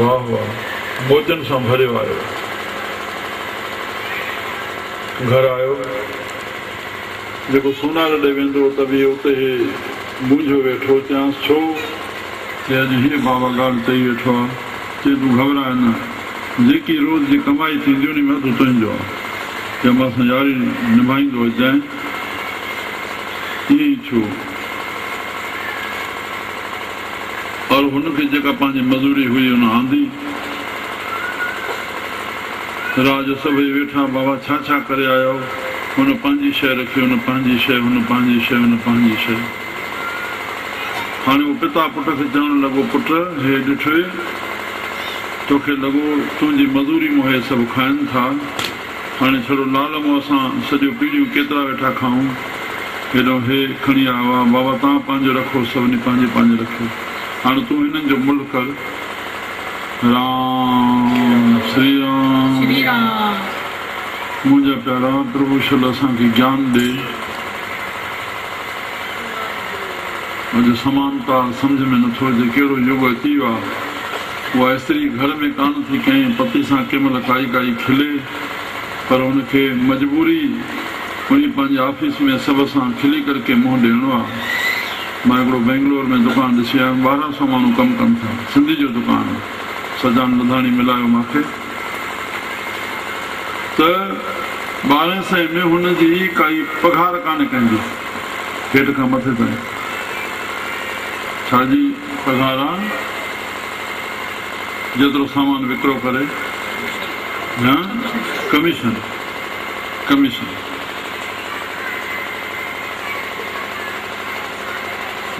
वाह वाह मोजनि सां भरियो आयो घर आयो जेको सोनार ॾे वेंदो त बि उते मुंहिंजो वेठो चयांसि छो चई अॼु हीअ बाबा ॻाल्हि चई वेठो आहे चई तूं घबराए न जेकी रोज़ जी कमाई थींदी उन में अधु तुंहिंजो आहे चई मां संजारी निभाईंदो अचांइ ईअं ई छो और हुनखे जेका पंहिंजी मज़ूरी हुई हुन आंदी राज सभई वेठा बाबा छा छा करे आयो हुन पंहिंजी शइ रखी हुन पंहिंजी शइ हुन पंहिंजी शइ हुन पंहिंजी शइ हाणे उहो पिता पुट खे चवणु लॻो पुट हे ॾिठो तोखे लॻो तुंहिंजी मज़ूरी मों हे सभु खाइनि था हाणे छड़ो लाल मों असां सॼियूं पीढ़ियूं केतिरा वेठा खाऊं हेॾो हे खणी आयो आहे बाबा तव्हां पंहिंजो रखो सभिनी पंहिंजे पंहिंजे रखो हाणे तूं हिननि जो मुल्क कर राम श्री राम मुंहिंजा प्यारा प्रभु शल असांखे ज्ञान ॾे अॼु समानता सम्झ में नथो अचे कहिड़ो युग अची वियो आहे उहा स्त्री घर में कान थी कंहिं पति सां कंहिं महिल काई काई खिले पर हुनखे मजबूरी उन पंहिंजे ऑफिस में सभ सां खिली करके मुंहुं ॾियणो आहे मां हिकिड़ो बेंगलोर में दुकानु ॾिसी आयुमि 1200 माण्हू कमु कनि था सिंधी जो दुकानु सजान लधाणी मिलायो मूंखे त 1200 में हुनजी काई पघार कान्हे कंहिंजी हेठि खां मथे ताईं छाजी पघार आहे जेतिरो सामान विकिरो करे कमीशन कमीशन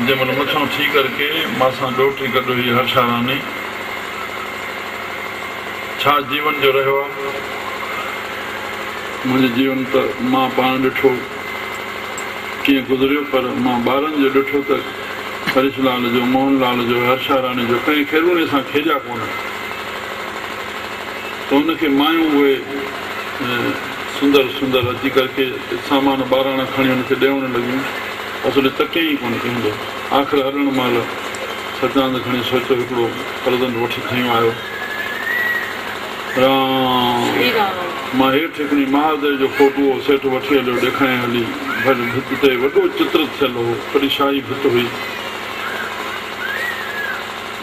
जंहिंमहिल मथां थी करके मां सां ॾोठी गॾु हुई हर्षा रानी छा जीवन जो रहियो आहे मुंहिंजो जीवन त मां पाण ॾिठो कीअं गुज़रियो पर मां ॿारनि जो ॾिठो त हरीश लाल जो मोहन लाल जो हर्षा रानी जो कंहिं खेरूने सां खेजा कोन त हुनखे मायूं उहे सुंदर सुंदर अची करके सामान ॿाराणा खणी हुनखे ॾियणु लॻियूं असुल तके ई कोन कंदो आख़िर हलण महिल सचांद खणी सोचियो हिकिड़ो परदन वठी खयो आयो राम मां हेठि हिकिड़ी महादेव जो फोटो सेठ वठी हलियो ॾेखारे हली भले भित ते वॾो चित्र थियल हो वॾी शाही भित हुई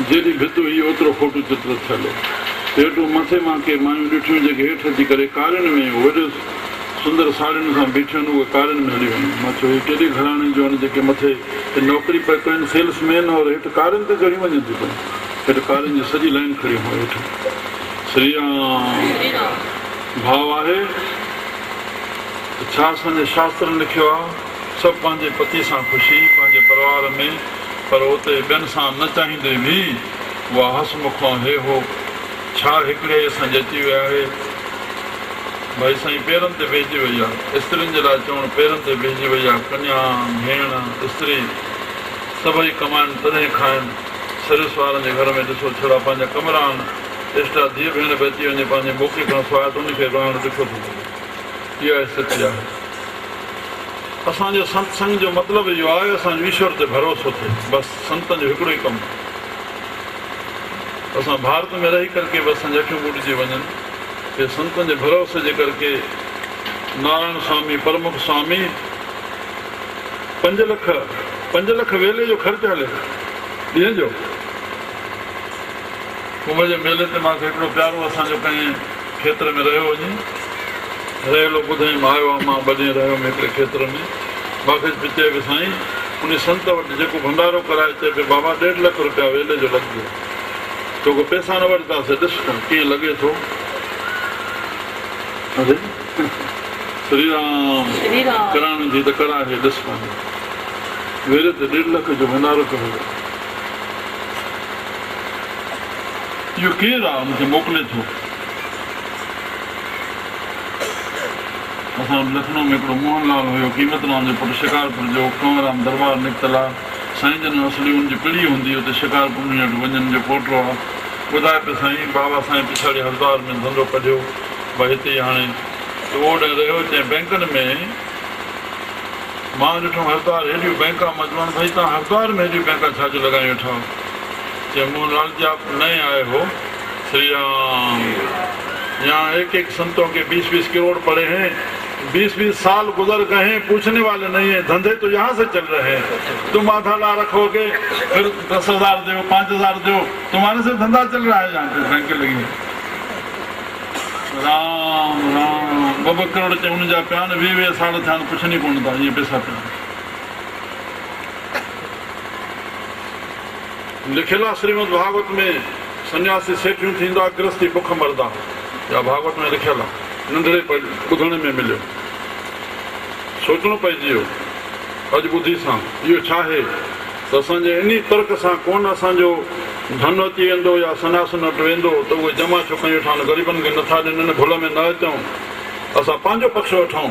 जेॾी भित हुई ओतिरो फोटो चित्र थियल हो हेठि मथे मां के मायूं ॾिठियूं जेके हेठि अची करे कारियुनि में वॾो सुंदर साड़ियुनि सां बीठियूं आहिनि उहे कारियुनि में हली वञूं मां चयो केॾी घराणियूं जो आहिनि जेके मथे नौकिरी पिया कनि सेल्समैन और हेठि कारियुनि ते चढ़ी वञनि थियूं पियूं हेठि कारियुनि जी सॼी लाइन खड़ी हुई हेठि श्री राम भाव आहे छा असांजे शास्त्र लिखियो आहे सभु पंहिंजे पति सां ख़ुशी पंहिंजे परिवार में पर उते ॿियनि सां न चाहींदे बि उहा हसमुखो हे हो छा हिकिड़े असां अची विया आहे भई साईं पेरनि ते वेहिजी वई आहे स्त्रियुनि जे लाइ चवणु पेरनि ते वेहिजी वई आहे कन्या भेण स्त्री सभई कमाइनि तॾहिं खाइनि सर्विस वारनि जे घर में ॾिसो छड़ा पंहिंजा कमरा आहिनि एक्स्ट्रा धीअ भेण बि अची वञे पंहिंजे मौक़े खां सवाइ त उनखे रहणु ॾुखियो थो थिए इहा स्थिति आहे असांजो सत्संग जो मतिलबु इहो आहे असांजो ईश्वर ते भरोसो थिए बसि संतनि जो हिकिड़ो ई कमु असां भारत में रही करके बसि असांजी अखियूं ॿुॾिजी वञनि के संतनि जे भरोसे जे करके नारायण स्वामी प्रमुख स्वामी 5 लख वेले जो ख़र्चु हले ॾींहं जो कुंभ जे मेले ते मूंखे हिकिड़ो प्यारो असांजो कंहिं खेत्र में रहियो वञे रहियलो ॿुधाई मां आयो आहे मां 2 ॾींहं रहियो हुउमि हिकिड़े खेत्र में मूंखे बि चए पियो साईं उन संत वटि जेको भंडारो कराए चए पियो बाबा 1.5 लख रुपया वेले जो लॻंदो छोकी पैसा न वरितासीं ॾिस कीअं लॻे थो श्री राम कराइण जी त कराए ॾिस पंहिंजो वेले ते 1.5 लख जो भंडारो कयो इहो केरु आहे मूंखे मोकिले थो असां लखनऊ में हिकिड़ो मोहनलाल हुयो क़ीमतराम जो पुटु शिकारपुर जो कंवरराम दरबार निकितल आहे साईं जन असली हुनजी पीढ़ी हूंदी हुते शिकारपुर में वञण जो पोटो आहे ॿुधाए पियो साईं बाबा साईं पिछाड़ी हरिद्वार में धंधो कढियो भई हिते ई हाणे त उहो ॾे रहियो चई बैंकुनि में मां ॾिठो हरिद्वार हेॾियूं बैंका मजबूर भई तव्हां हरिद्वार में हेॾियूं बैंका छाजो लॻाए वेठा चई मोहनलाल जी आप नए आए हो श्री राम यहाँ एक एक संतों के 20-20 करोड़ पड़े हैं 20-20 साल गुजर गए हैं पूछने वाले नहीं है धंधे तो यहाँ से चल रहे हैं तुम आधा ला रखोगे फिर 10,000 दो 5,000 दो तुम्हारे से धंधा चल रहा है यहाँ पे बैंक लगी है राम राम 2 करोड़ चे उन जा पिया 20 साल थिया पुछनी कोन था ये पैसा पिया लिखियल आहे श्रीमद भागवत में सन्यासी सेठियूं थींदा गृहस्थी बुख मरदा या भागवत में लिखियल आहे नंढड़े ॿुधण में मिलियो सोचणो पइजी वियो अॼु ॿुधी सां इहो छा आहे त असांजे इन तर्क सां कोन असांजो धन अची वेंदो या सन्यासन वटि वेंदो त उहे जमा छो कयूं ठहनि ग़रीबनि खे नथा ॾियनि भुल में न अचूं असां पंहिंजो पक्ष वठूं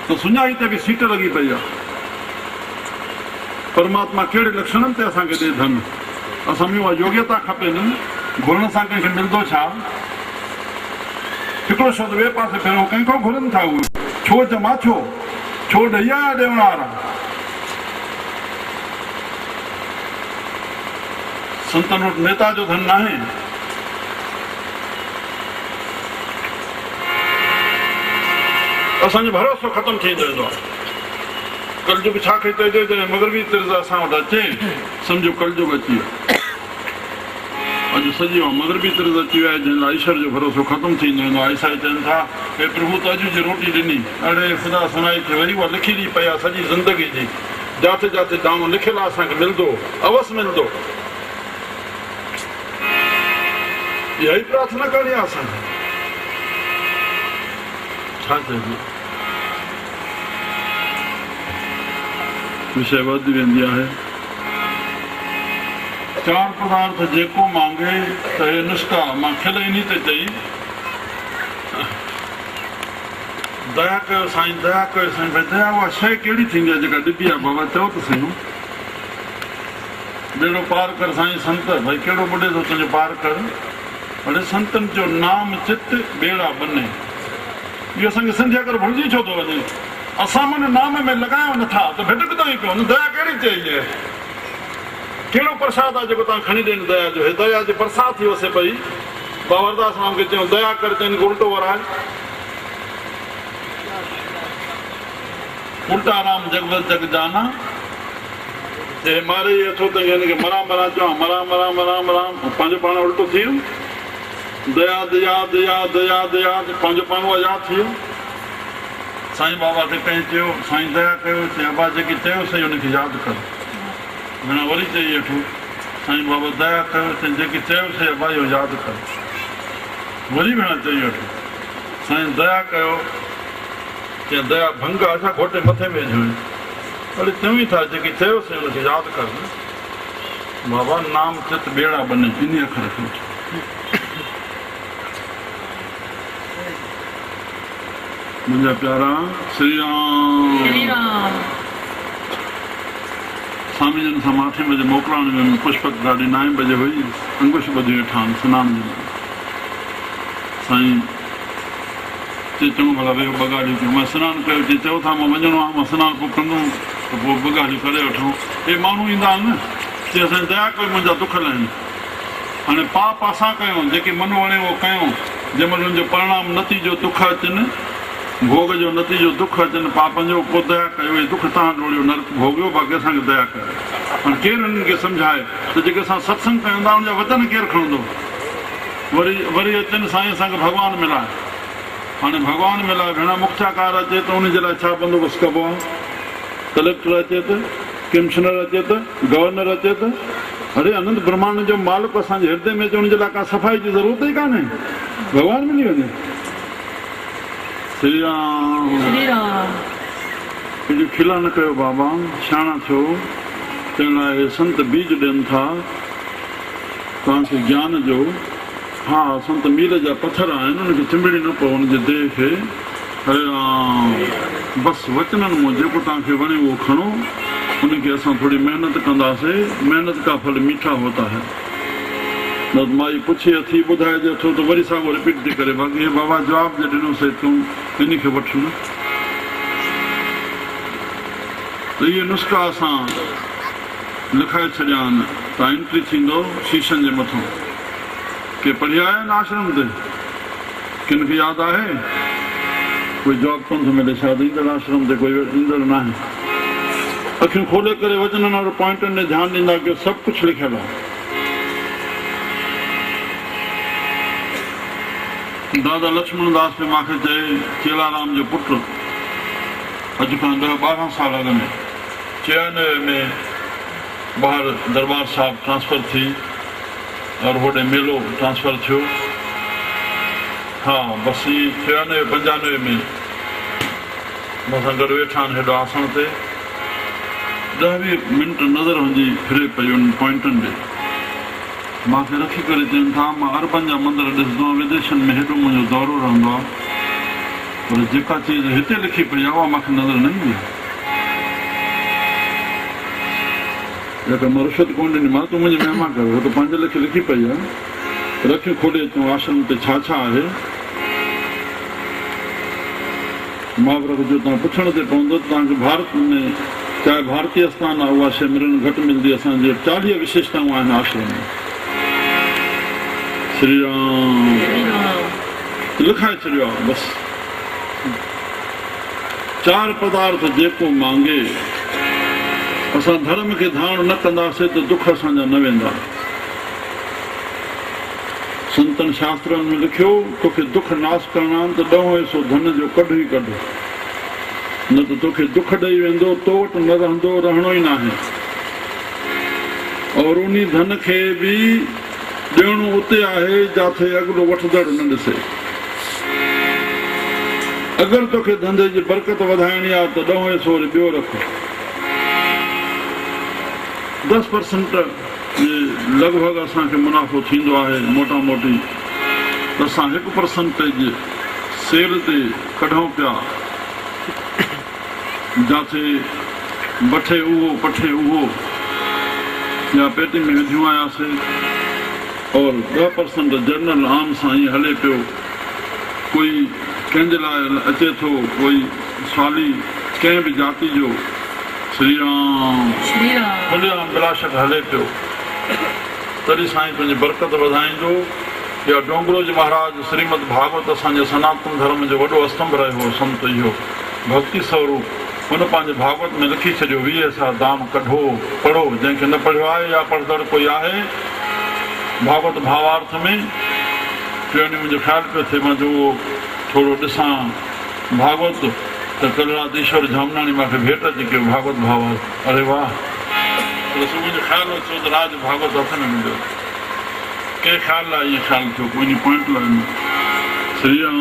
त सुञाई ते बि सीट लॻी पई आहे परमात्मा कहिड़े लक्षणनि ते असांखे ॾे धन असां में उहा योग्यता खपे न घुरण सां कंहिंखे मिलंदो छा हिकिड़ो शब्द ॿिए पासे फेरो कंहिंखां घुरनि था उहे छो जमा छो ॾैया ॾियण वारा संतनि वटि नेता जो धन न आहे असांजो भरोसो ख़तमु थी वेंदो आहे कलयुग छा खे चइजे जॾहिं मगरबी तिर्ज़ असां वटि अचे सम्झो कलयुग अची वियो अॼु सॼी मगरबी तिर्ज़ अची वियो आहे जंहिं लाइ ईश्वर जो भरोसो ख़तमु थी वेंदो आहे ईसाई चवनि था हे प्रभु त अॼु जी रोटी ॾिनी अड़े ख़ुदा सुनाई थी वई उहा लिखी ॾी पई आहे सॼी ज़िंदगी जी जिते जिते जाम लिखियलु आहे असांखे मिलंदो अवसि मिलंदो इहा ई प्रार्थना करणी आहे असांखे छा चइजे विषय वधी वेंदी आहे 4 पदार्थ जेको मांगे त हे निष्ठा मां खिल इन ते चई दया कयो साईं भई दया उहा शइ कहिड़ी थींदी आहे जेका ॾिबी आहे बाबा चओ त सही बेड़ो पार कर साईं संत भई कहिड़ो ॿुढे थो तुंहिंजो पार कर अड़े संतनि जो नाम चित बेड़ा बने इहो असांखे सिंधी अगरि भुलिजी छो थो वञे असां मन नाम में लॻायूं नथा त भिटकंदा ई कोन दया कहिड़ी चई आहे कहिड़ो प्रसाद आहे जेको तव्हां खणी ॾियनि दया जो हे दया जो प्रसाद थी वसे पई बाबरदास राम खे चयूं दया कर चइनि उल्टो वराए उल्टा राम जगवत जग जाना जे मारे ई अथो त हिनखे मरा चवां मरा पंहिंजो पाण उल्टो थी वियो दया दया दया दया दया पंहिंजो पाण उहा यादि थी वियो साईं बाबा खे कंहिं चयो साईं दया कयो चई अबा जेकी चयो सही हुनखे यादि कर भेण वरी चई वेठो साईं बाबा दया कयो चई जेकी चयो सही अबा इहो यादि कर वरी भेण चई वेठो साईं दया कयो चई दया भंग असां घोटे मथे में विझो अड़े चऊं ई था जेकी चयो सही हुनखे यादि कर बाबा नाम चित बेड़ा बने इन अखर खे मुंहिंजा प्यारा श्री राम स्वामी जन सां 8 बजे मोकिलण में पुष्पक गाॾी 9 बजे हुई अंकुश ॿधी वेठा आहिनि सनान जे लाइ साईं चई चङो भला वेहो 2 गाॾियूं कयूं मां सनानु कयो चई चओ था मां वञिणो आहे मां सनानु पोइ कंदुमि त पोइ 2 गाॾियूं करे वठूं हे माण्हू ईंदा आहिनि न चई असांजी दया कयो मुंहिंजा दुख लाहिनि हाणे पाप असां कयूं जेके मन वणे उहो कयूं जंहिं महिल हुनजो परिणाम नतीजो दुख अचनि भोग जो नतीजो दुख अचनि पापनि जो पोइ दया कयो हे दुख तव्हां ॾोड़ियो नर्क भोगियो बाक़ी असांखे दया कयो हाणे केरु हिननि खे सम्झाए त जेके असां सत्संग कयूं था हुनजा वचन केरु खणंदो वरी अचनि साईं असांखे भॻवानु मिलाए हाणे भॻवानु मिलाए भेण मुख्याकार अचे त उनजे लाइ छा बंदोबस्तु कबो आहे कलेक्टर अचे त कमिश्नर अचे त गवर्नर अचे त अरे अनंत ब्रह्मांड जो मालिक असांजे हृदय में अचे उनजे लाइ का सफ़ाई जी ज़रूरत ई कान्हे भॻवानु मिली वञे श्री राम हेॾी खिला न कयो बाबा शाणा थियो तंहिं लाइ संत बीज ॾियनि था तव्हांखे ज्ञान जो हा संत मीर जा पथर आहिनि उनखे चिंबड़ी न पओ हुनजे देह खे हरे राम। बसि वचननि मां जेको तव्हांखे वणे उहो खणो, उनखे असां थोरी महिनत कंदासीं। महिनत का फल मीठा होता है। न त माई पुछे थी ॿुधाइजे थो त वरी साॻियो रिपीट थी करे, बाक़ी हे बाबा जवाबु जे ॾिनोसीं तूं इन खे वठ न। त इहे नुस्ख़ा असां लिखाए छॾिया आहिनि। तव्हां एंट्री थींदो शीशनि जे मथां। के पढ़िया आहिनि आश्रम ते? किन खे यादि आहे? कोई जवाबु कोन थो मिले, शायदि ईंदड़ आश्रम ते कोई ईंदड़ न आहे। अखियूं खोले करे वचननि वारे पॉइंटनि ते ध्यानु ॾींदा की सभु कुझु लिखियलु आहे। दादा लक्ष्मण दास बि मूंखे चए, चेलाराम जो पुटु अॼु खां 10-12 साल अॻु में 96 में ॿाहिरि दरबार साहिब ट्रांसफर थी और होॾे मेलो ट्रांसफर थियो। हा बसि 96-95 में असां गॾु वेठा आहिनि हेॾो आसन ते। 10-20 मिंट नज़र मुंहिंजी फिरे पई उन पॉइंटनि ॾे। मूंखे रखी करे चवनि था मां अरबनि जा मंदर ॾिसंदो आहियां, विदेशनि में हेॾो मुंहिंजो दौरो रहंदो आहे, पर जेका चीज़ हिते लिखी पई आहे उहा मूंखे नज़र न ईंदी आहे। जेका मां रुशत कोन ॾिनी, मां तूं मुंहिंजी महिमा कर, उहो त पंहिंजे लेखे लिखी पई आहे। रखियूं खोले अचूं आश्रम ते छा छा आहे। महावरत जो तव्हां पुछण ते पवंदो त तव्हांखे भारत में चाहे भारतीय स्थान आहे उहा शइ मिलणु घटि मिलंदी। असांजे 40 विशेषताऊं आहिनि आश्रम में। श्री राम लिखाए छॾियो आहे बसि। 4 पदार्थ जेको मांगे, असां धर्म खे धारण न कंदासीं त दुख असांजा न वेंदा। संतनि शास्त्रनि में लिखियो तोखे दुख नाश करणा आहिनि त 10 हिसो धन जो कढ ई कढ, न त तोखे दुख ॾेई वेंदो, तो वटि न रहंदो, रहणो ई न आहे। और उन धन खे बि ॾियणो उते आहे जिथे अॻिलो वठंदड़ न ॾिसे। अगरि तोखे धंधे जी बरकत वधाइणी आहे त 10 हिसो वरी ॿियो रख। 10% जे लॻभॻि असांखे मुनाफ़ो थींदो आहे मोटा मोटी। त असां 1% सेल ते कढूं पिया, जिथे वठे उहो पठे उहो, या पेटी में विझूं आयासीं। और 10% जनरल आम सां ईअं हले पियो। कोई कंहिंजे लाइ अचे थो, कोई साली कंहिं बि जाति जो, श्री राम खुलेआम बिलाशक हले पियो। तॾहिं साईं पंहिंजी बरकत वधाईंदो। या डोंगरो जी महाराज श्रीमद भागवत असांजे सनातन धर्म जो वॾो अस्तंभ रहियो संत, इहो भक्ति स्वरूप। हुन पंहिंजे भागवत में लिखी छॾियो 20 सां दाम कढो पढ़ो। जंहिंखे न पढ़ियो आहे या पढ़ंदड़ कोई आहे भागवत भावार्थ में, टियों ॾींहुं मुंहिंजो ख़्यालु पियो थिए मां जो थोरो ॾिसां भागवत, त कलराज ईश्वर झामनाणी मूंखे भेट अची कयो भागवत भावार्थ। अरे वाह, मुंहिंजो ख़्यालु अचो त राज भागवत हथ में मिलियो। कंहिं ख़्याल लाइ इहो ख़्यालु थियो, कोई पॉइंट लाइ न। श्री राम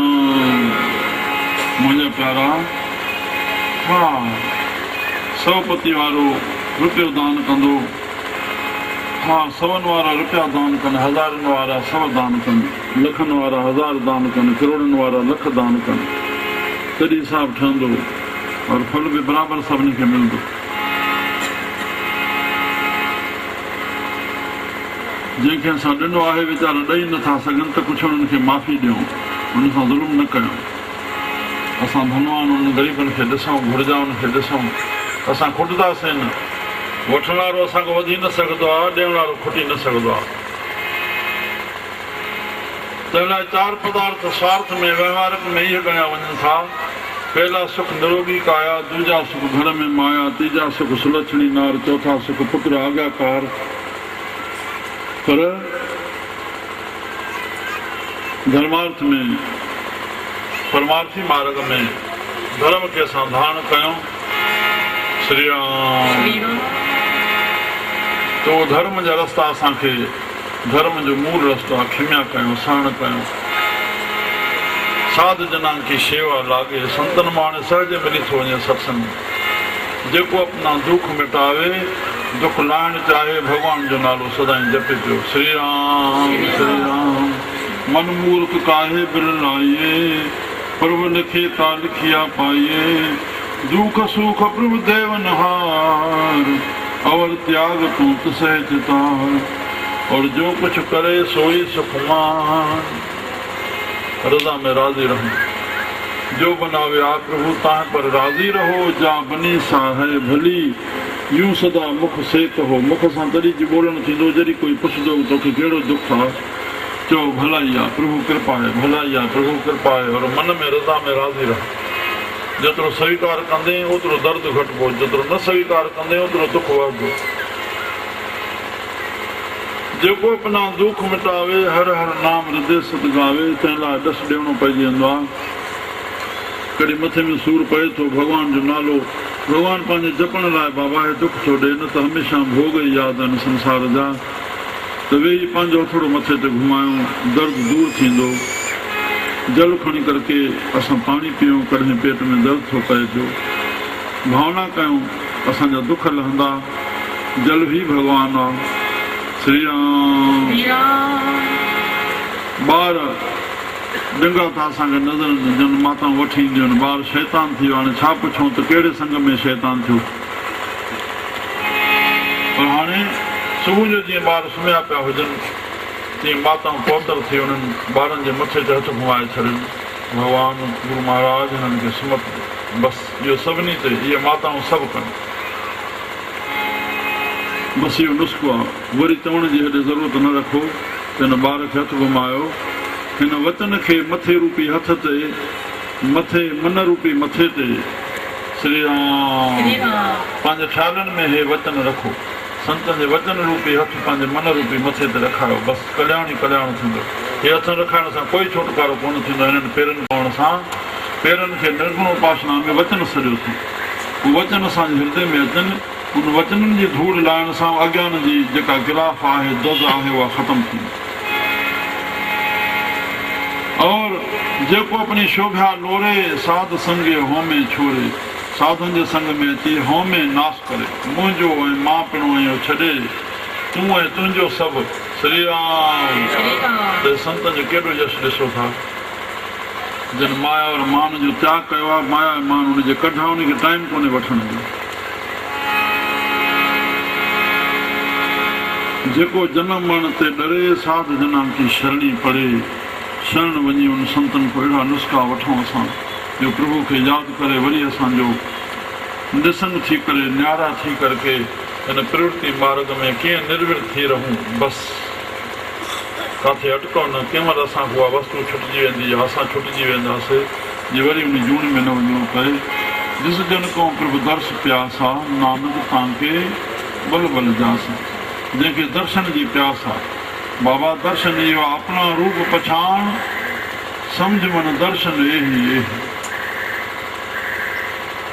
मुंहिंजा प्यारा। हा 100 वारो रुपयो दान कंदो। हा 100 वारा रुपया दान कनि, 1000 वारा 100 दान कनि, लखनि वारा 1000 दान कनि, करोड़नि वारा लख दान कनि। तॾहिं हिसाबु ठहंदो और फल बि बराबरि सभिनी खे मिलंदो। जंहिंखे असां ॾिनो आहे वीचारा ॾेई नथा सघनि त कुझु उन्हनि खे माफ़ी ॾियूं, उन सां ज़ुल्म न कयूं। असां धनवान उन ग़रीबनि खे ॾिसूं, घुर्जा उनखे ॾिसूं, असां खुटंदासीं न। वठण वारो असांखां वधी न सघंदो आहे, ॾियण वारो खुटी न सघंदो आहे। तंहिं लाइ 4 पदार्थ स्वार्थ में व्यवहारिक में इहे ॻणिया वञनि था। पहला सुख निरोगी काया, दूजा सुख घर में माया, तीजा सुख सुलक्षणी नार, चौथा सुख पुत्र आज्ञाकार। पर धर्मार्थ में परमार्थी मार्ग में धर्म खे असां धारण कयूं। श्री राम तो धर्म जा रस्ता असांखे, धर्म जो मूल रस्तो आहे खिमिया कयूं, सहन कयूं। साध जनान की शेवा लागे, संतन माण्हू सहज मिली थो वञे सत्संग। जेको अपना दुख मिटावे, दुख लाहिण चाहे, भॻवान जो नालो सदाईं जपे पियो। श्री राम श्री राम। मन मूर्ख काहे बिरलाइए, प्रभु लिखे ता लिखिया पाइए दुख सुख प्रभु देवनहार और त्याग तूत सहज तार और जो कुछ करे सोई सुखमान रजा में राजी रहूं जो बनावे आप प्रभु ताह पर राजी रहो जा बनी सा है भली यूं सदा मुख से कहो मुख सां तरी जी बोलण थींदो जॾहिं कोई पुछंदो तोखे कहिड़ो दुख आहे चओ भलाई आहे प्रभु कृपा आहे भलाई आहे प्रभु कृपा आहे और मन में रज़ा में राज़ी रहो जेतिरो स्वीकार कंदे ओतिरो दर्द घटिबो जेतिरो न स्वीकार कंदे ओतिरो दुख वधंदो जेको अपना दुख मिटावे हर हर नाम हृदय सत गावे तंहिं लाइ ॾस ॾियणो पइजी वेंदो आहे कॾहिं मथे में सूर पए थो भॻवान जो नालो भॻवान पंहिंजे जपण लाइ बाबा खे दुख थो ॾिए न त हमेशह भोग ई यादि आहिनि संसार जा त वेही पंहिंजो हथड़ो मथे ते घुमायूं दर्द दूर थींदो जल खणी करके असां पाणी पीऊं कॾहिं पेट में दर्द थो पए पियो भावना कयूं असांजा दुख लहंदा जल ई भॻवानु आहे श्री राम ॿार डिंगा था असांखे नज़र जन माताऊं वठी ईंदियूं आहिनि ॿार शैतान थी वियो हाणे छा पुछूं त कहिड़े संग में शैतान थियो पर हाणे सुबुह जो जीअं ॿार सुम्हिया पिया हुजनि तीअं माताऊं पहुतर थी उन्हनि ॿारनि जे मथे ते हथु घुमाए छॾनि भॻवानु गुरू महाराज हिननि खे सुमत बसि इहो सभिनी ते इहे माताऊं सभु कनि बसि इहो नुस्ख़ो आहे वरी चवण जी हेॾे ज़रूरत न रखो त हिन ॿार खे हथु घुमायो हिन वचन खे मथे रूपी हथ ते मथे मन रूपी मथे ते श्री राम पंहिंजे ख़्यालनि में हे वचन रखो संतनि जे वचन रूपी हथ पंहिंजे मन रूपी मथे ते रखायो बसि कल्याण ई कल्याण थींदो हे हथ रखाइण सां कोई छुटकारो कोन थींदो हिननि पेरनि पवण सां पेरनि खे निर्गुण उपासना में वचन सॼो थी उहे वचन असांजे हृदय में अचनि उन वचननि जी धूड़ लाहिण सां अज्ञान जी जेका गिलाफ़ आहे दज़ आहे उहा ख़तमु थींदी और जेको अपनी शोभा लोरे साध संगे होमे छोड़े साधुनि जे संग में अची होमे नाश करे मुंहिंजो ऐं मां पिणो ऐं छॾे तूं ऐं तुंहिंजो सभु श्री राम त संतनि जो केॾो यश ॾिसो था जिन माया और मान जो त्याग कयो आहे माया ऐं मान हुनजे कढा हुनखे टाइम कोन्हे वठण जो जेको जनम मरण ते डरे साध जना की शरणी पड़े शरण वञी उन संतनि को अहिड़ा नुस्ख़ा वठूं असां जो प्रभु खे यादि करे वरी असांजो निसंग थी करे न्यारा थी करके हिन प्रवृत्ति मार्ग में कीअं निर्विर थी रहूं बसि किथे अटको न कंहिं महिल असांखे उहा वस्तु छुटिजी वेंदी या असां छुटिजी वेंदासीं जे वरी उन जून में न वञिणो पए ॾिस जन को प्रभु दर्श प्यास आहे नानक तव्हांखे बल बल जास जंहिंखे दर्शन जी प्यास आहे बाबा दर्शन इहो अपना रूप पछाण सम्झ मन दर्शन एही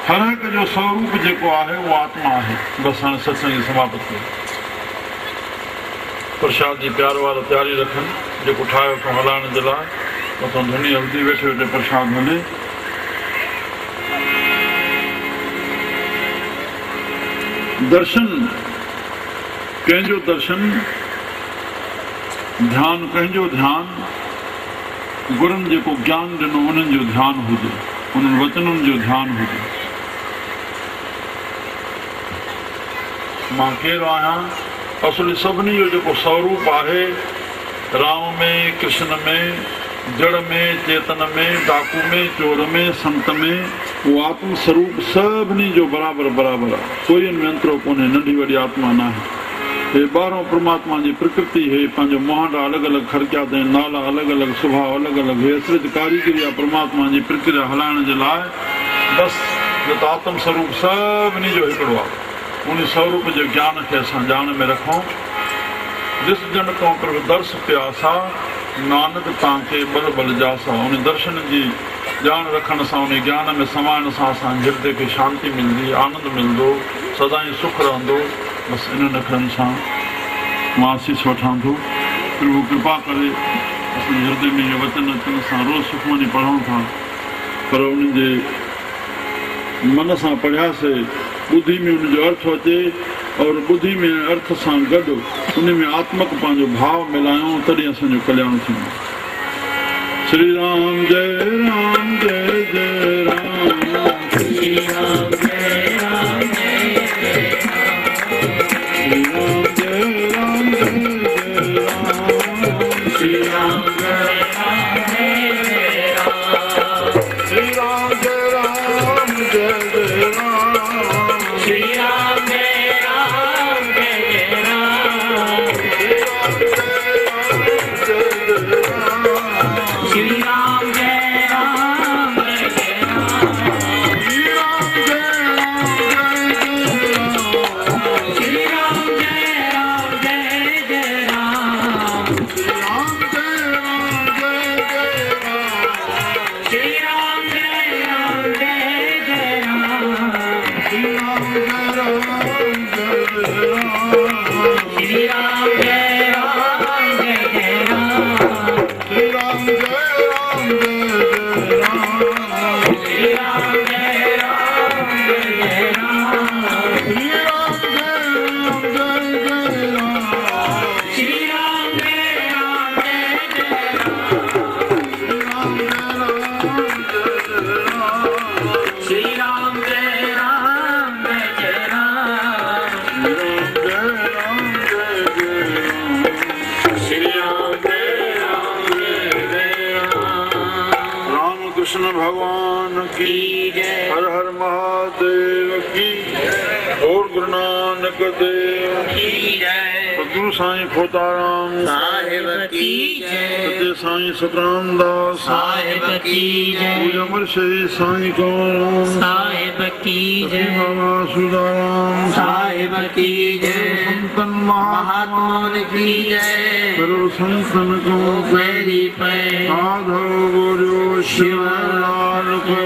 हर हिक जो स्वरूप जेको आहे उहो आत्मा आहे बसि हाणे सत्संग जी समाप्त थिए प्रसाद जी प्यार वारा तयारी रखनि जेको ठाहियो अथऊं हलाइण जे लाइ उतां धुनी हलंदी वेठे वेठे प्रसाद हले दर्शन कंहिंजो दर्शन ध्यानु कंहिंजो ध्यानु गुरुनि जेको ज्ञान ॾिनो उन्हनि जो ध्यानु हुजे उन्हनि वचननि जो ध्यानु हुजे मां केरु आहियां असुली सभिनी जो जेको स्वरूप आहे राम में कृष्ण में जड़ में चेतन में डाकू में चोर में संत में उहो आत्म स्वरूप सभिनी जो बराबरि बराबरि आहे कोई में अंतरो कोन्हे नंढी वॾी आत्मा न आहे हे 12 परमात्मा जी प्रकृति है पंहिंजो मुहांडा अलॻि अलॻि खर्किया अथई नाला अलॻि अलॻि सुभाउ अलॻि अलॻि हे असुर कारीगरी आहे परमात्मा जी प्रक्रिया हलाइण जे लाइ बसि जो त आत्म स्वरूप सभिनी जो हिकिड़ो आहे उन स्वरूप जे ज्ञान खे असां ॼाण में रखूं ॾिस जन को प्रभु दर्श प्यास आहे नानक तव्हांखे बल बल जास आहे उन दर्शन जी ॼाण रखण सां उन ज्ञान में समाइण सां असांजे हृदय खे शांती मिलंदी आनंद मिलंदो सदाईं सुख रहंदो बसि इन्हनि अखरनि सां मां आसीस वठां थो प्रभु कृपा करे असांजे हृदय में इहे वचन अचण सां रोज़ु सुखमनी पढ़ूं था पर उन्हनि जे मन सां पढ़ियासीं ॿुधी में उनजो अर्थ अचे और ॿुधी में अर्थ सां गॾु उन में आत्मक पंहिंजो भाव मिलायूं तॾहिं असांजो कल्याण थींदो श्री राम जय जय राम श्री राम जय जय राम श्री राम जय श्री राम जय श्री राम जय राम जय श्री राम जय राम जय श्री राम जय राम जय राम श्री राम जय राम जय श्री राम जय राम जय श्री राम जय राम श्री राम जय राम श्री राम जय राम श्री राम जय रामकृष्ण भगवान की जय हर हर महादेव की और गुरु नानक देव की जय सतगुरु साईं खोताराम साहिब की जय सत्य साईं सतराम दास साहिब की जय पूजमर शहीद साईं कौराम साहिब की जय बाबा सुदाराम साहिब की जय संतन महात्मा की जय सर्व संतन को मेरी पे साधु गुरु शिव लाल को